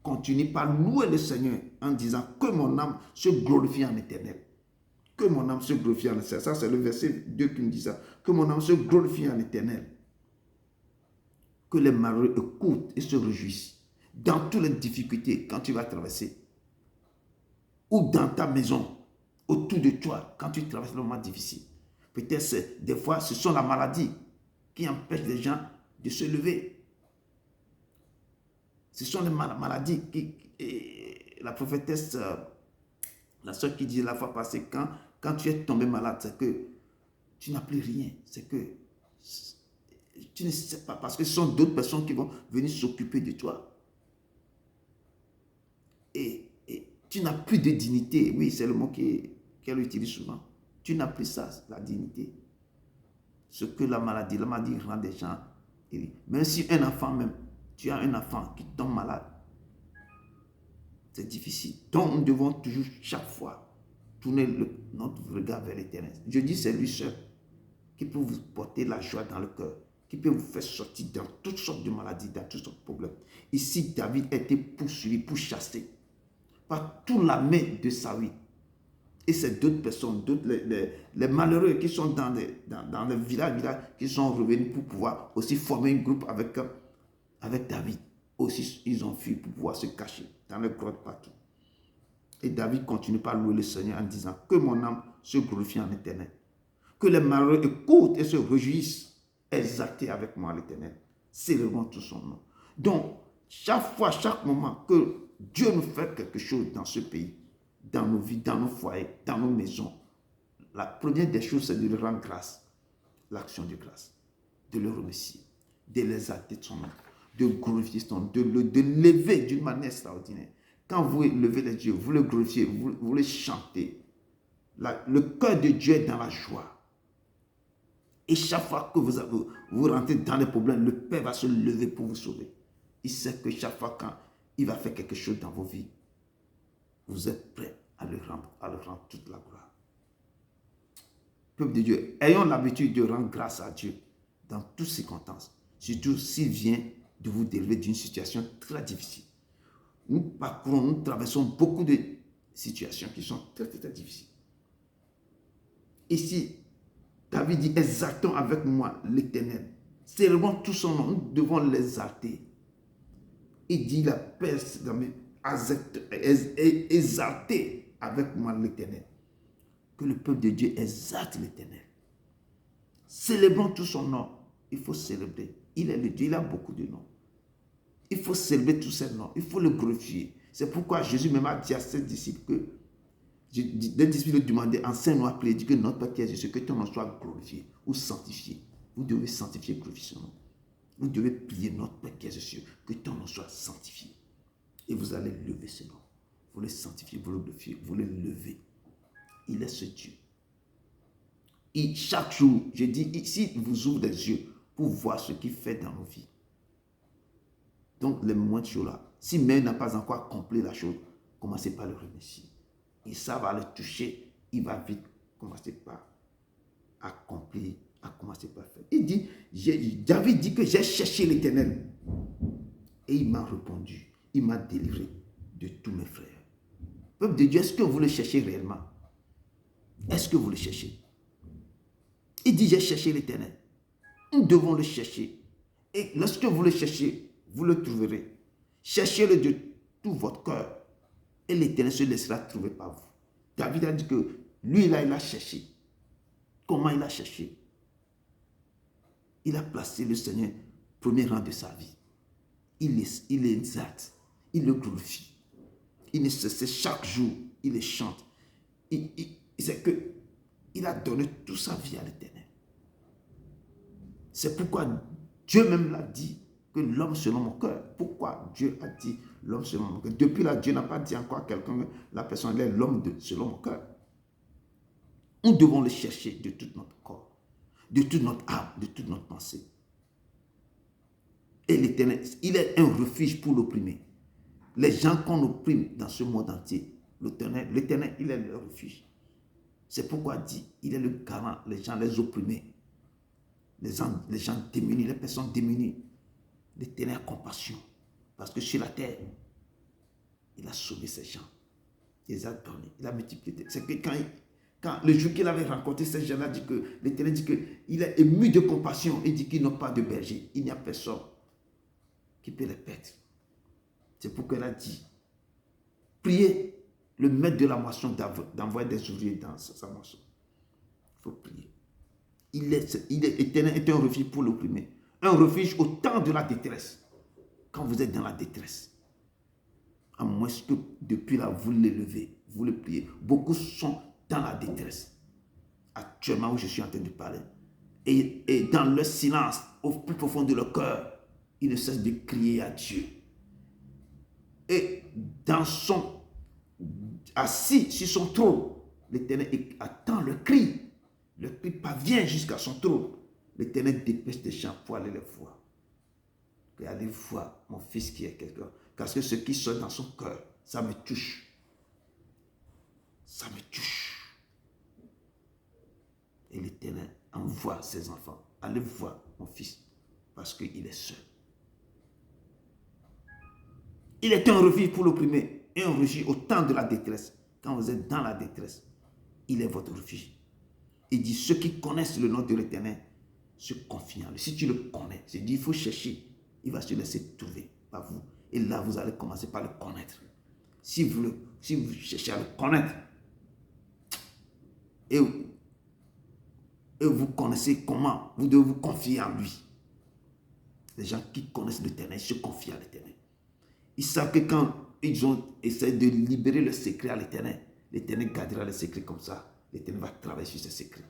continue par louer le Seigneur en disant que mon âme se glorifie en éternel. Que mon âme se glorifie en éternel. Ça, c'est le verset 2 qui nous dit ça. Que mon âme se glorifie en éternel. Que les malheureux écoutent et se réjouissent dans toutes les difficultés quand tu vas traverser. Ou dans ta maison, autour de toi, quand tu traverses le moment difficile. Peut-être des fois, ce sont la maladie qui empêche les gens de se lever. Ce sont les maladies la prophétesse, la soeur qui dit la fois passée, quand tu es tombé malade, c'est que tu n'as plus rien. C'est que tu ne sais pas, parce que ce sont d'autres personnes qui vont venir s'occuper de toi. Et tu n'as plus de dignité. Oui, c'est le mot qu'elle utilise souvent. Tu n'as plus ça, la dignité. Ce que la maladie rend des gens. Même si un enfant même, tu as un enfant qui tombe malade, c'est difficile. Donc nous devons toujours, chaque fois, tourner notre regard vers l'Éternel. Je dis, c'est lui seul qui peut vous porter la joie dans le cœur, qui peut vous faire sortir dans toutes sortes de maladies, dans toutes sortes de problèmes. Ici, David a été poursuivi, pourchassé par toute la main de Saül. Et c'est d'autres personnes, les malheureux qui sont dans les villages, qui sont revenus pour pouvoir aussi former un groupe avec David. Aussi, ils ont fui pour pouvoir se cacher dans les grottes partout. Et David continue par louer le Seigneur en disant que mon âme se glorifie en éternel. Que les malheureux écoutent et se réjouissent, exaltés avec moi l'Éternel. Célébrons tout son nom. Donc, chaque fois, chaque moment que Dieu nous fait quelque chose dans ce pays, dans nos vies, dans nos foyers, dans nos maisons, la première des choses, c'est de lui rendre grâce. L'action de grâce. De le remercier. De l'exalter de son nom. De glorifier son nom. De lever d'une manière extraordinaire. Quand vous levez les yeux, vous le glorifiez, vous le chantez. Le cœur de Dieu est dans la joie. Et chaque fois que vous rentrez dans les problèmes, le Père va se lever pour vous sauver. Il sait que chaque fois quand il va faire quelque chose dans vos vies, vous êtes prêts à le rendre toute la gloire. Peuple de Dieu, ayons l'habitude de rendre grâce à Dieu dans toutes circonstances, surtout s'il vient de vous délivrer d'une situation très difficile. Nous traversons beaucoup de situations qui sont très, très, très difficiles. Ici, David dit, exaltons avec moi l'Éternel. Célébrons tout son nom, nous devons l'exalter. Il dit, la paix, exaltez avec moi l'Éternel. Que le peuple de Dieu exalte l'Éternel. Célébrons tout son nom. Il faut célébrer. Il est le Dieu, il a beaucoup de noms. Il faut célébrer tous ses noms. Il faut le glorifier. C'est pourquoi Jésus même a dit à ses disciples que les disciples lui demandaient, enseigne-nous à prier, dit que notre Père qui est Jésus, que ton nom soit glorifié ou sanctifié. Vous devez sanctifier, glorifier son nom. Vous devez prier notre Père qui est Jésus, que ton nom soit sanctifié. Et vous allez lever ce nom. Vous le sanctifiez, vous le glorifiez, vous le levez. Il est ce Dieu. Et chaque jour, je dis, ici, il vous ouvre les yeux pour voir ce qu'il fait dans nos vies. Donc, les moindres choses là, si même il n'a pas encore accompli la chose, commencez par le remercier. Et ça va le toucher, il va vite commencer par accomplir, à commencer par faire. Il dit, David dit que j'ai cherché l'Éternel. Et il m'a répondu, il m'a délivré de tous mes frères. Peuple de Dieu, est-ce que vous le cherchez réellement? Est-ce que vous le cherchez? Il dit, j'ai cherché l'Éternel. Nous devons le chercher. Et lorsque vous le cherchez, vous le trouverez. Cherchez-le de tout votre cœur. Et l'Éternel se laissera trouver par vous. David a dit que lui, là, il a cherché. Comment il a cherché? Il a placé le Seigneur au premier rang de sa vie. Il l'exalte. Il le glorifie. Il ne cesse chaque jour. Il le chante. C'est que il a donné toute sa vie à l'Éternel. C'est pourquoi Dieu même l'a dit que l'homme selon mon cœur. Pourquoi Dieu a dit l'homme selon mon cœur? Depuis là, Dieu n'a pas dit encore à quelqu'un, la personne est l'homme selon mon cœur. Nous devons le chercher de tout notre corps, de toute notre âme, de toute notre pensée. Et l'Éternel, il est un refuge pour l'opprimé. Les gens qu'on opprime dans ce monde entier, l'Éternel, il est leur refuge. C'est pourquoi dit, il est le garant, les gens les opprimés, les gens démunis, les personnes démunies. L'Éternel a compassion. Parce que sur la terre, il a sauvé ces gens. Il les a donnés, il a multiplié. C'est que quand le jour qu'il avait rencontré ces gens-là, l'Éternel dit qu'il est ému de compassion. Il dit qu'ils n'ont pas de berger. Il n'y a personne qui peut les perdre. C'est pourquoi il a dit, priez le maître de la moisson d'envoyer des ouvriers dans sa moisson. Il faut prier. L'Éternel est un refuge pour l'opprimé. Un refuge au temps de la détresse. Quand vous êtes dans la détresse. À moins que depuis là, vous l'élevez, vous le priez. Beaucoup sont dans la détresse. Actuellement où je suis en train de parler. Et dans le silence, au plus profond de leur cœur, ils ne cessent de crier à Dieu. Et assis sur son trône, l'Éternel attend le cri. Le cri parvient jusqu'à son trône. L'Éternel dépêche des gens pour aller les voir. Et aller voir mon fils qui est quelqu'un. Parce que ce qui sort dans son cœur, ça me touche. Ça me touche. Et l'Éternel envoie ses enfants. Allez voir mon fils. Parce qu'il est seul. Il est un refuge pour l'opprimé. Et un refuge au temps de la détresse. Quand vous êtes dans la détresse, il est votre refuge. Il dit, ceux qui connaissent le nom de l'Éternel se confient en lui. Si tu le connais, c'est dit, il faut chercher. Il va se laisser trouver par vous. Et là, vous allez commencer par le connaître. Si vous cherchez à le connaître, et vous connaissez comment, vous devez vous confier en lui. Les gens qui connaissent l'Éternel se confient à l'Éternel. Ils savent que quand ils ont essayé de libérer le secret à l'Éternel, l'Éternel gardera le secret comme ça. L'Éternel va travailler sur ces secrets.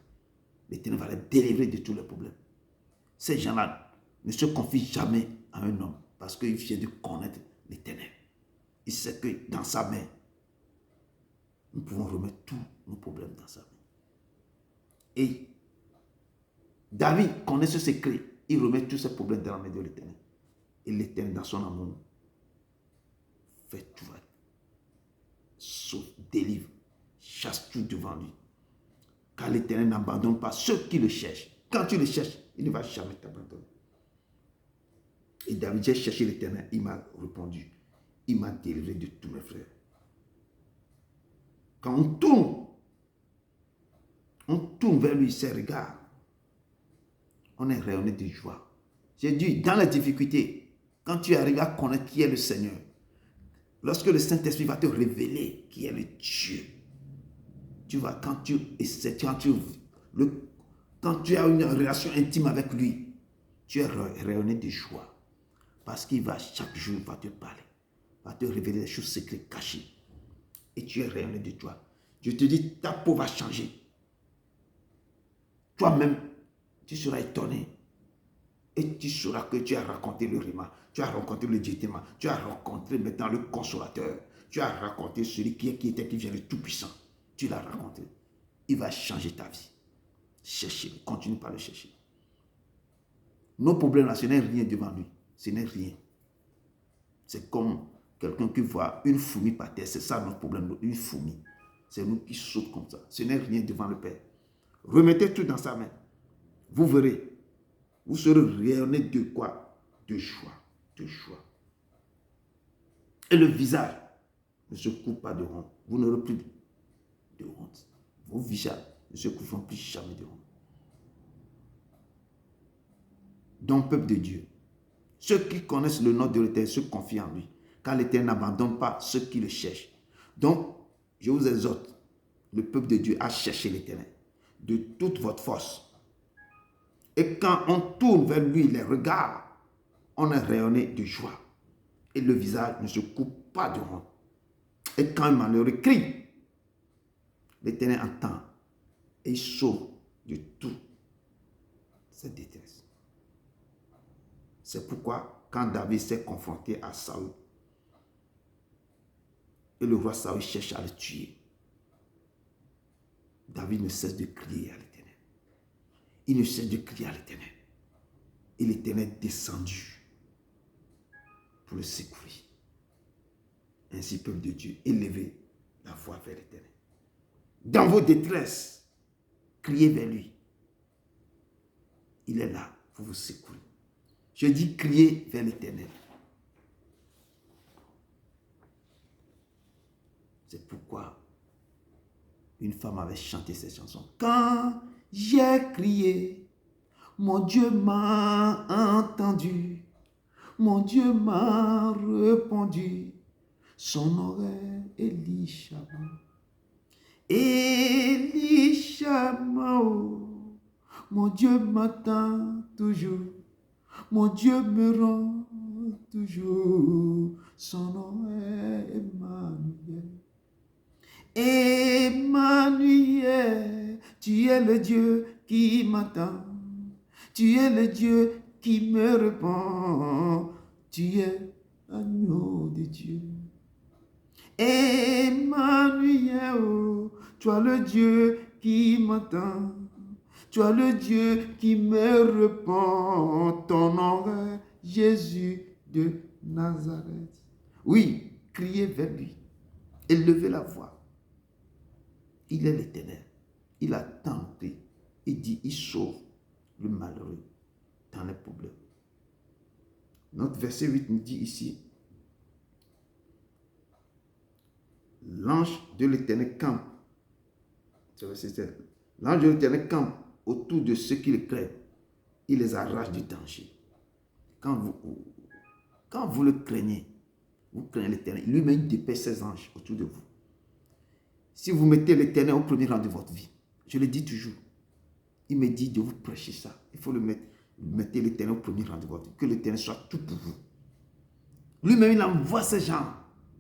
L'Éternel va les délivrer de tous les problèmes. Ces gens-là ne se confient jamais à un homme parce qu'il vient de connaître l'Éternel. Il sait que dans sa main, nous pouvons remettre tous nos problèmes dans sa main. Et David connaît ce secret. Il remet tous ses problèmes dans la main de l'Éternel. Et l'Éternel, dans son amour, fait tout. Sauve, délivre, chasse tout devant lui. Car l'Éternel n'abandonne pas ceux qui le cherchent. Quand tu le cherches, il ne va jamais t'abandonner. Et David, j'ai cherché l'Éternel, il m'a répondu. Il m'a délivré de tous mes frères. Quand on tourne vers lui ses regards, on est rayonné de joie. J'ai dit, dans la difficulté, quand tu arrives à connaître qui est le Seigneur, lorsque le Saint-Esprit va te révéler qui est le Dieu, tu vois, quand tu as une relation intime avec lui, tu es rayonné de joie. Parce qu'il va chaque jour va te parler, va te révéler des choses secrètes cachées. Et tu es rayonné de joie. Je te dis, ta peau va changer. Toi-même, tu seras étonné. Et tu sauras que tu as raconté le rima, tu as rencontré le diétéma, tu as rencontré maintenant le consolateur, tu as raconté celui qui vient le Tout-Puissant. Tu l'as rencontré. Il va changer ta vie. Cherchez, continue par le chercher. Nos problèmes là, ce n'est rien devant lui. Ce n'est rien. C'est comme quelqu'un qui voit une fourmi par terre. C'est ça notre problème, une fourmi. C'est nous qui sautons comme ça. Ce n'est rien devant le Père. Remettez tout dans sa main. Vous verrez. Vous serez rayonné de quoi? De joie. De joie. Et le visage ne se coupe pas de honte. Vous n'aurez plus de honte. Vos visages ne se couvront plus jamais de honte. Donc, peuple de Dieu, ceux qui connaissent le nom de l'Éternel se confient en lui, car l'Éternel n'abandonne pas ceux qui le cherchent. Donc, je vous exhorte, le peuple de Dieu, à chercher l'Éternel de toute votre force. Et quand on tourne vers lui les regards, on est rayonné de joie. Et le visage ne se coupe pas de honte. Et quand un malheureux crie, l'Éternel entend et il sauve de tout cette détresse. C'est pourquoi, quand David s'est confronté à Saül, et le roi Saül cherche à le tuer, David ne cesse de crier à l'Éternel. Il ne cesse de crier à l'Éternel. Et l'Éternel est descendu pour le secourir. Ainsi, peuple de Dieu, élevez la voix vers l'Éternel. Dans vos détresses, criez vers lui. Il est là pour vous secourir. Je dis criez vers l'Éternel. C'est pourquoi une femme avait chanté cette chanson. Quand j'ai crié, mon Dieu m'a entendu. Mon Dieu m'a répondu. Son oreille Elishama. Elishama, oh, mon Dieu m'attend toujours. Mon Dieu me rend toujours. Son nom est Emmanuel. Emmanuel, tu es le Dieu qui m'attend. Tu es le Dieu qui me répond. Tu es l'agneau de Dieu. Emmanuel, oh, tu es le Dieu qui m'attend. Tu es le Dieu qui me répond. Ton nom est Jésus de Nazareth. Oui, criez vers lui. Élevez la voix. Il est l'Éternel. Il a tenté. Il dit, il sauve le malheureux dans les problèmes. Notre verset 8 nous dit ici, l'ange de l'Éternel campe. L'ange de l'Éternel campe autour de ceux qui le craignent. Il les arrache du danger. Quand vous le craignez, vous craignez l'Éternel. Lui-même dépêche ses anges autour de vous. Si vous mettez l'Éternel au premier rang de votre vie, je le dis toujours, il me dit de vous prêcher ça. Il faut le mettre. Mettez l'Éternel au premier rang de votre vie. Que l'Éternel soit tout pour vous. Lui-même, il envoie ces gens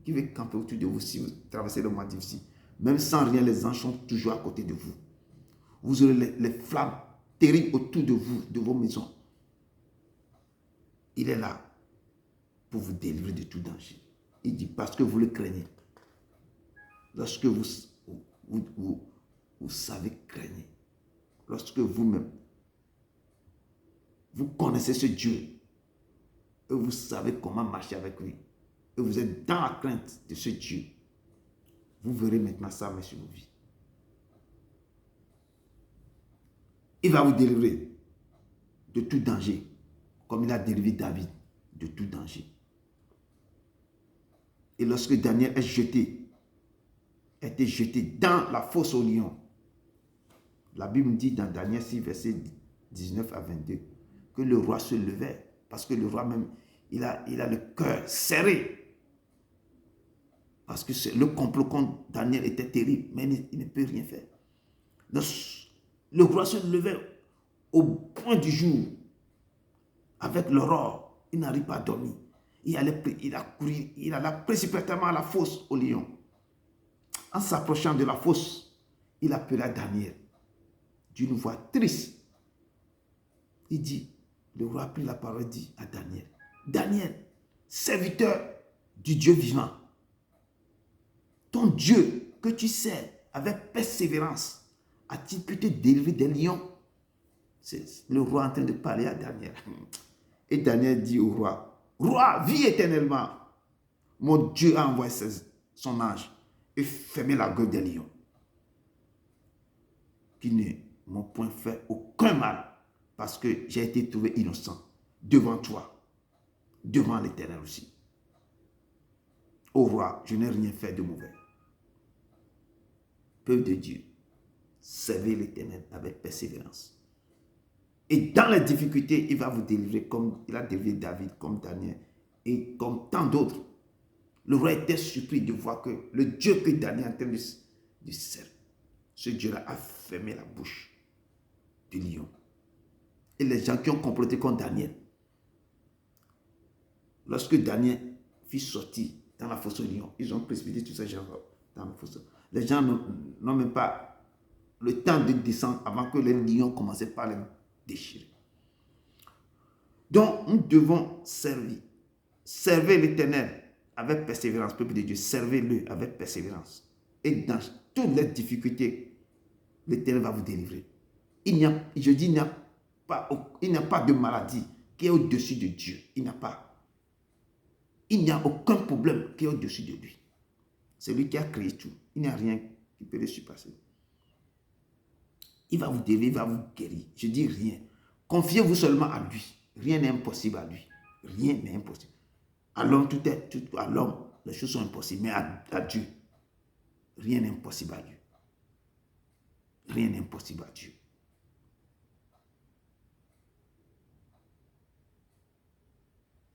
qui veulent camper autour de vous si vous traversez le mois difficile. Même sans rien, les anges sont toujours à côté de vous. Vous aurez les flammes terribles autour de vous, de vos maisons. Il est là pour vous délivrer de tout danger. Il dit parce que vous le craignez. Lorsque vous savez craigner, lorsque vous-même, vous connaissez ce Dieu, et vous savez comment marcher avec lui, et vous êtes dans la crainte de ce Dieu, vous verrez maintenant ça sur vos vies. Il va vous délivrer de tout danger, comme il a délivré David de tout danger. Et lorsque Daniel a été jeté dans la fosse au lion, la Bible dit dans Daniel 6, verset 19 à 22, que le roi se levait, parce que le roi même, il a le cœur serré, parce que le complot contre Daniel était terrible, mais il ne peut rien faire. Le roi se levait au point du jour, avec l'aurore, il n'arrive pas à dormir. Il alla précipitamment à la fosse au lion. En s'approchant de la fosse, il appela Daniel d'une voix triste. Il dit, le roi a pris la parole et dit à Daniel, Daniel, serviteur du Dieu vivant, ton Dieu que tu sais avec persévérance, a-t-il pu te délivrer des lions? C'est le roi en train de parler à Daniel. Et Daniel dit au roi, roi, vis éternellement. Mon Dieu a envoyé son ange et fermé la gueule des lions, qui ne m'ont point fait aucun mal, parce que j'ai été trouvé innocent devant toi, devant l'Éternel aussi. Ô roi, je n'ai rien fait de mauvais. Peuple de Dieu, servez l'Éternel avec persévérance. Et dans les difficultés, il va vous délivrer comme il a délivré David, comme Daniel et comme tant d'autres. Le roi était surpris de voir que le Dieu que Daniel est en train de servir, ce Dieu-là a fermé la bouche du lion. Et les gens qui ont comploté contre Daniel, lorsque Daniel fut sorti dans la fosse au lion, ils ont précipité tous ces gens dans la fosse. Les gens n'ont même pas le temps de descendre avant que les lions commençaient par les déchirer. Donc, nous devons servir. Servez l'Éternel avec persévérance, peuple de Dieu. Servez-le avec persévérance. Et dans toutes les difficultés, l'Éternel va vous délivrer. Il n'y a pas de maladie qui est au-dessus de Dieu. Il n'y a aucun problème qui est au-dessus de lui. C'est lui qui a créé tout. Il n'y a rien qui peut le surpasser. Il va vous délivrer, il va vous guérir. Je dis rien. Confiez-vous seulement à lui. Rien n'est impossible à lui. Rien n'est impossible. À l'homme, à l'homme, les choses sont impossibles. Mais à Dieu, rien n'est impossible à lui. Rien n'est impossible à Dieu.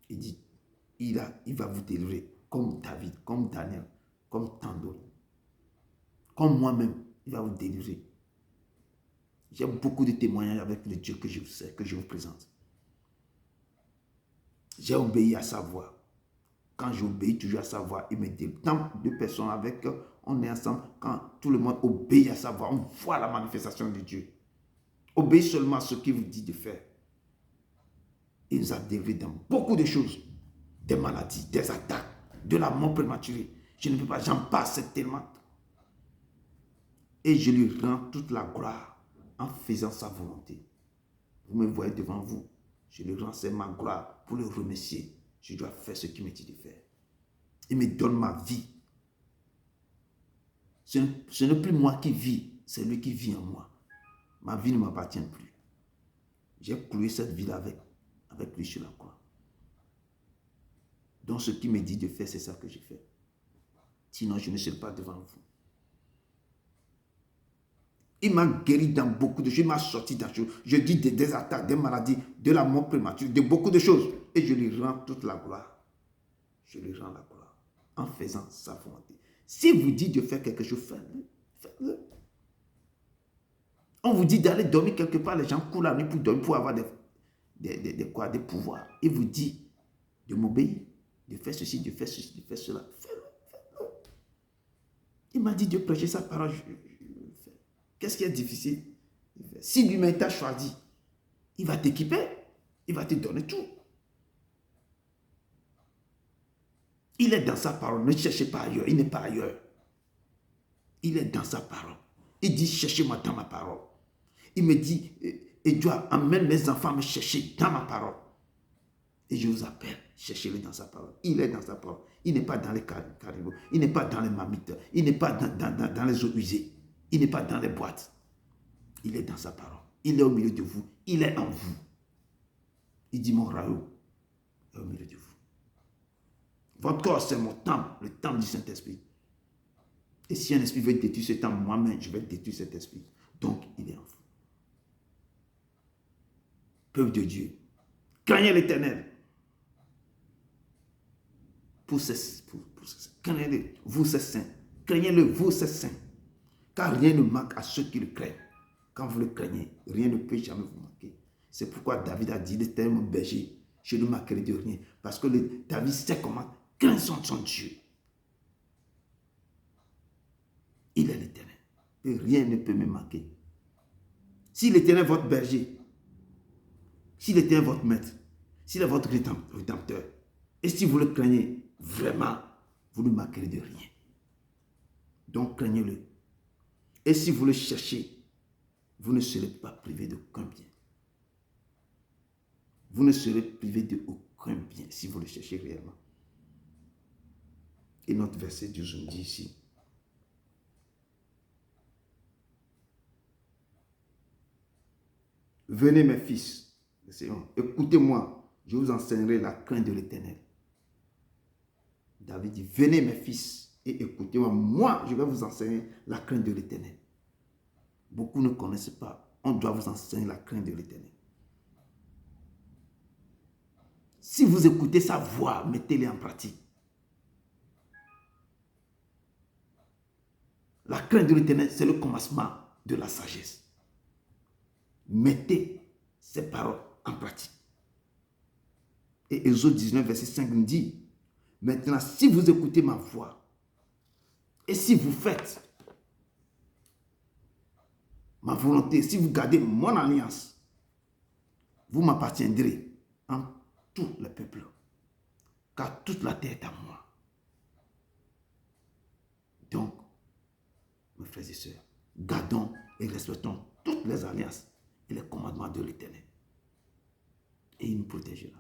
Il dit, il va vous délivrer comme David, comme Daniel, comme tant d'autres. Comme moi-même, il va vous délivrer. J'ai beaucoup de témoignages avec le Dieu que je vous présente. J'ai obéi à sa voix. Quand j'obéis toujours à sa voix, il me dit, tant de personnes avec eux, on est ensemble, quand tout le monde obéit à sa voix, on voit la manifestation de Dieu. Obéissez seulement à ce qu'il vous dit de faire. Il nous a délivrés dans beaucoup de choses. Des maladies, des attaques, de la mort prématurée. Je ne peux pas, j'en passe tellement. Et je lui rends toute la gloire en faisant sa volonté. Vous me voyez devant vous. Je lui rends ma gloire pour le remercier. Je dois faire ce qu'il me dit de faire. Il me donne ma vie. Ce n'est plus moi qui vis, c'est lui qui vit en moi. Ma vie ne m'appartient plus. J'ai cloué cette vie-là avec lui sur la croix. Donc ce qu'il me dit de faire, c'est ça que je fais. Sinon, je ne serai pas devant vous. Il m'a guéri dans beaucoup de choses. Il m'a sorti dans choses. Je dis des attaques, des maladies, de la mort prématurée, de beaucoup de choses. Et je lui rends toute la gloire. Je lui rends la gloire en faisant sa volonté. Si vous dites de faire quelque chose, faites-le. Faites-le. On vous dit d'aller dormir quelque part. Les gens courent la nuit pour dormir, pour avoir des pouvoirs. Il vous dit de m'obéir, de faire ceci, de faire ceci, de faire cela. Faites-le. Faites-le. Il m'a dit de prêcher sa parole. Qu'est-ce qui est difficile? Si lui-même t'a choisi, il va t'équiper, il va te donner tout. Il est dans sa parole, ne cherchez pas ailleurs, il n'est pas ailleurs. Il est dans sa parole. Il dit, cherchez-moi dans ma parole. Il me dit, et Dieu amène mes enfants à me chercher dans ma parole. Et je vous appelle, cherchez-le dans sa parole. Il est dans sa parole. Il n'est pas dans les caribous, il n'est pas dans les marmites, il n'est pas dans les eaux usées. Il n'est pas dans les boîtes. Il est dans sa parole. Il est au milieu de vous. Il est en vous. Il dit, mon royaume est au milieu de vous. Votre corps, c'est mon temple, le temple du Saint-Esprit. Et si un esprit veut détruire ce temple, moi-même, je vais détruire cet esprit. Donc, il est en vous. Peuple de Dieu, craignez l'Éternel. Craignez-le, vous, c'est saint. Craignez-le, vous, c'est saint. Car rien ne manque à ceux qui le craignent. Quand vous le craignez, rien ne peut jamais vous manquer. C'est pourquoi David a dit, l'Éternel mon berger, je ne manquerai de rien. Parce que David sait comment craindre son Dieu. Il est l'Éternel. Et rien ne peut me manquer. Si l'Éternel est votre berger, si l'Éternel est votre maître, s'il est votre rédempteur, et si vous le craignez, vraiment, vous ne manquerez de rien. Donc craignez-le. Et si vous le cherchez, vous ne serez pas privé d'aucun bien. Vous ne serez privé d'aucun bien si vous le cherchez réellement. Et notre verset 12 nous dit ici, venez mes fils, écoutez-moi, je vous enseignerai la crainte de l'Éternel. David dit, venez mes fils, et écoutez-moi, moi je vais vous enseigner la crainte de l'Éternel. Beaucoup ne connaissent pas, on doit vous enseigner la crainte de l'Éternel. Si vous écoutez sa voix, mettez-les en pratique. La crainte de l'Éternel, c'est le commencement de la sagesse. Mettez ces paroles en pratique. Et Exode 19, verset 5 nous dit, maintenant, si vous écoutez ma voix, et si vous faites ma volonté, si vous gardez mon alliance, vous m'appartiendrez en tous les peuples, car toute la terre est à moi. Donc, mes frères et sœurs, gardons et respectons toutes les alliances et les commandements de l'Éternel. Et il nous protégera.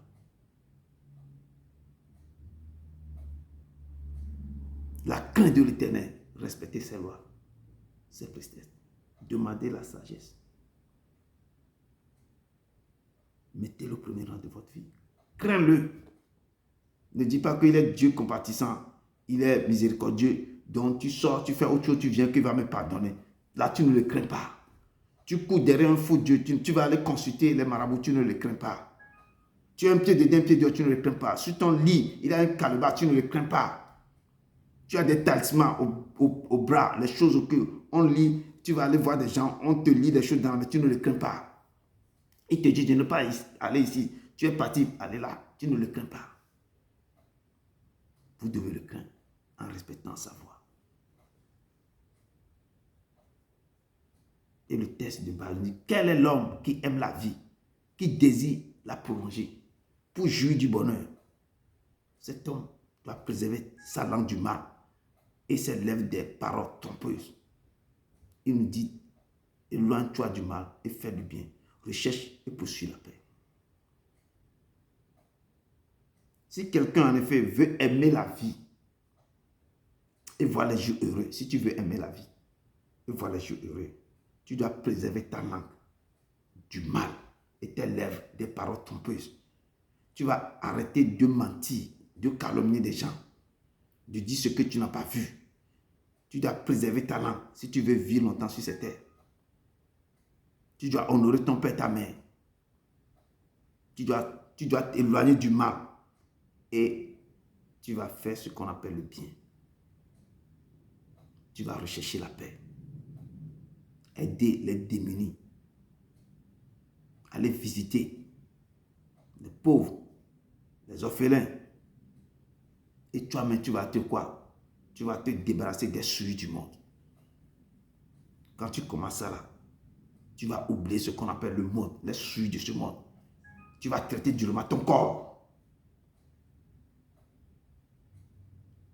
La crainte de l'Éternel, respecter ses lois, ses préceptes. Demandez la sagesse. Mettez-le au premier rang de votre vie. Crains-le. Ne dis pas qu'il est Dieu compatissant, il est miséricordieux. Donc tu sors, tu fais autre chose, tu viens, qu'il va me pardonner. Là, tu ne le crains pas. Tu cours derrière un faux Dieu, tu vas aller consulter les marabouts, tu ne le crains pas. Tu as un pied dedans, un pied dehors, tu ne le crains pas. Sur ton lit, il a un calbar, tu ne le crains pas. Tu as des talismans au bras, les choses qu'on lit. Tu vas aller voir des gens, on te lit des choses dans la main, tu ne le crains pas. Il te dit de ne pas aller ici. Tu es parti, aller là. Tu ne le crains pas. Vous devez le craindre en respectant sa voix. Et le texte de Balaam dit, quel est l'homme qui aime la vie, qui désire la prolonger pour jouir du bonheur? Cet homme doit préserver sa langue du mal et ses lèvres des paroles trompeuses. Il nous dit, éloigne-toi du mal et fais du bien. Recherche et poursuis la paix. Si quelqu'un en effet veut aimer la vie et voir les jours heureux, si tu veux aimer la vie et voir les jours heureux, tu dois préserver ta langue du mal et tes lèvres des paroles trompeuses. Tu vas arrêter de mentir, de calomnier des gens, de dire ce que tu n'as pas vu. Tu dois préserver ta langue si tu veux vivre longtemps sur cette terre. Tu dois honorer ton père et ta mère. Tu dois t'éloigner du mal et tu vas faire ce qu'on appelle le bien. Tu vas rechercher la paix. Aider les démunis. Aller visiter les pauvres, les orphelins. Et toi-même, tu vas te quoi? Tu vas te débarrasser des souilles du monde. Quand tu commences ça là, tu vas oublier ce qu'on appelle le monde, les souilles de ce monde. Tu vas traiter durement ton corps.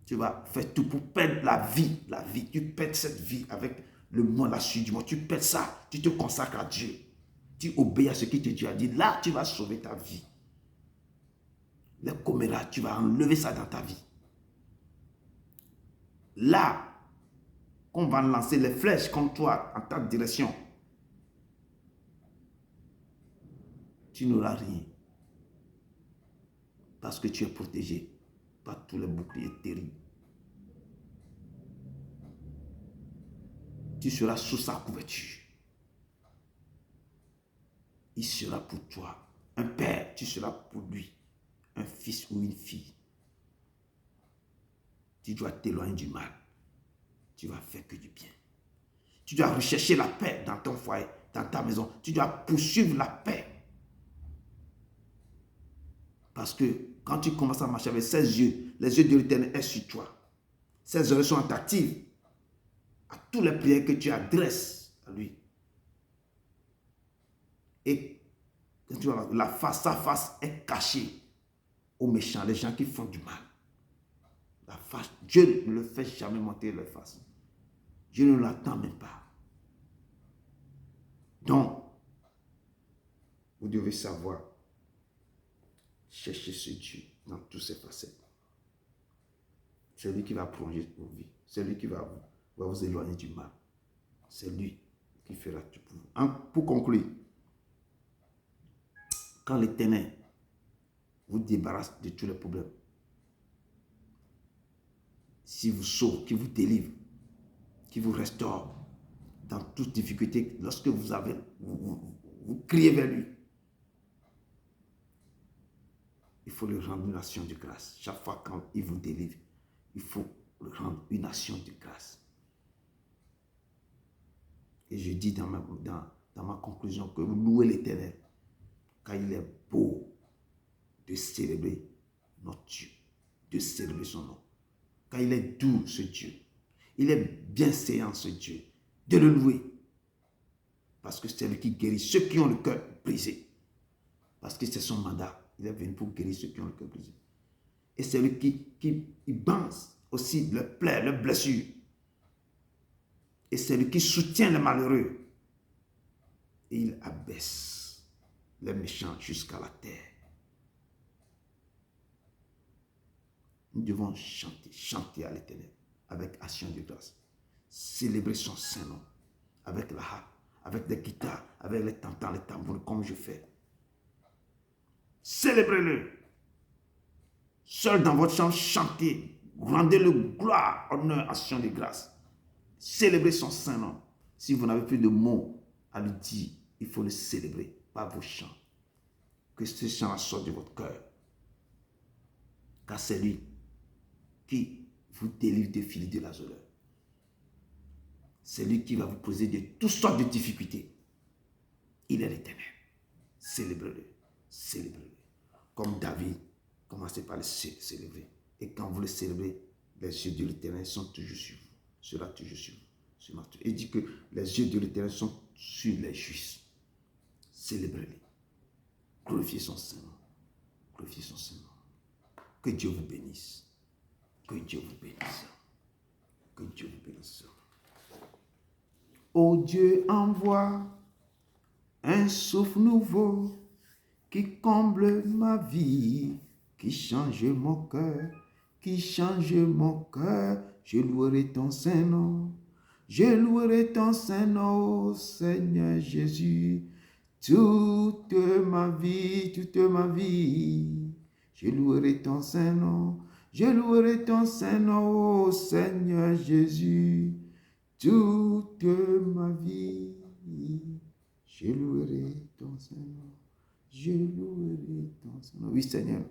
Tu vas faire tout pour perdre la vie. La vie, tu perds cette vie avec le monde, la suite du monde. Tu perds ça. Tu te consacres à Dieu. Tu obéis à ce que Dieu a dit. Là, tu vas sauver ta vie. Les comméras, tu vas enlever ça dans ta vie. Là, qu'on va lancer les flèches contre toi en ta direction, tu n'auras rien. Parce que tu es protégé par tous les boucliers terribles. Tu seras sous sa couverture. Il sera pour toi. Un père, tu seras pour lui. Un fils ou une fille. Tu dois t'éloigner du mal. Tu vas faire que du bien. Tu dois rechercher la paix dans ton foyer, dans ta maison. Tu dois poursuivre la paix. Parce que quand tu commences à marcher avec ses yeux, les yeux de l'Éternel sont sur toi. Ses oreilles sont attentives à toutes les prières que tu adresses à lui. Et quand tu vois, sa face est cachée aux méchants, les gens qui font du mal. La face, Dieu ne le fait jamais monter leur face. Dieu ne l'attend même pas. Donc, vous devez savoir chercher ce Dieu dans toutes ses facettes. C'est lui qui va plonger vos vies. C'est lui qui va vous éloigner du mal. C'est lui qui fera tout pour vous. Pour conclure, quand l'Éternel vous débarrasse de tous les problèmes, si vous sauve, qui vous délivre, qui vous restaure dans toute difficulté, lorsque vous criez vers lui, il faut lui rendre une action de grâce. Chaque fois quand il vous délivre, il faut lui rendre une action de grâce. Et je dis dans ma conclusion que vous louez l'Éternel, car il est beau de célébrer notre Dieu, de célébrer son nom. Car il est doux, ce Dieu. Il est bienséant, ce Dieu. De le louer. Parce que c'est lui qui guérit ceux qui ont le cœur brisé. Parce que c'est son mandat. Il est venu pour guérir ceux qui ont le cœur brisé. Et c'est lui qui banse aussi leurs plaies, leurs blessures. Et c'est lui qui soutient les malheureux. Et il abaisse les méchants jusqu'à la terre. Nous devons chanter à l'Éternel. avec action de grâce. Célébrez son Saint-Nom avec la harpe, avec des guitares, avec les tantans, les tambours, comme je fais. Célébrez-le. Seul dans votre chambre, chantez. Rendez-le gloire, honneur, action de grâce. Célébrez son Saint-Nom. Si vous n'avez plus de mots à lui dire, il faut le célébrer par vos chants. Que ce chant sorte de votre cœur. Car c'est lui qui vous délivre des filets de la douleur. C'est lui qui va vous poser de toutes sortes de difficultés. Il est l'Éternel. Célébrez-le. Célébrez-le. Comme David, commencez par le célébrer. Et quand vous le célébrez, les yeux de l'Éternel sont toujours sur vous. Sera toujours sur vous. Il dit que les yeux de l'Éternel sont sur les justes. Célébrez-les. Glorifiez son Saint-Nom. Glorifiez son Saint-Nom. Que Dieu vous bénisse. Que Dieu vous bénisse. Que Dieu vous bénisse. Ô Dieu, envoie un souffle nouveau qui comble ma vie, qui change mon cœur, qui change mon cœur. Je louerai ton Saint-Nom. Je louerai ton Saint-Nom, Seigneur Jésus. Toute ma vie, je louerai ton Saint-Nom. Je louerai ton Saint-Nom, Seigneur Jésus. Toute ma vie, je louerai ton Saint-Nom. Je louerai ton Saint-Nom. Oui, Seigneur,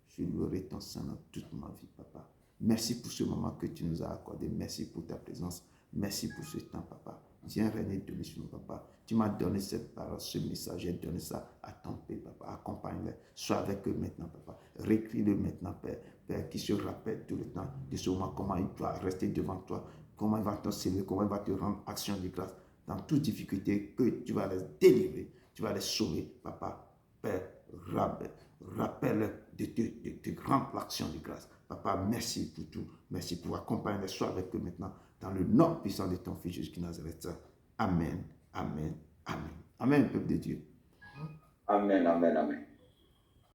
je louerai ton Saint-Nom toute ma vie, Papa. Merci pour ce moment que tu nous as accordé. Merci pour ta présence. Merci pour ce temps, Papa. Viens régner de sur nous, Papa. Tu m'as donné cette parole, ce message. J'ai donné ça à ton Père, Papa. Accompagne-les. Sois avec eux maintenant, Papa. Récris-le maintenant, Père. Père, qui se rappelle tout le temps de ce moment, comment il doit rester devant toi, comment il va te servir, comment il va te rendre action de grâce. Dans toute difficulté, que tu vas les délivrer, tu vas les sauver, Papa. Père, rappelle de te rendre l'action de grâce. Papa, merci pour tout. Merci pour accompagner. Sois avec eux maintenant. Dans le nom puissant de ton Fils Jésus qui Nazareth. Amen. Amen. Amen. Amen, peuple de Dieu. Amen, amen, amen.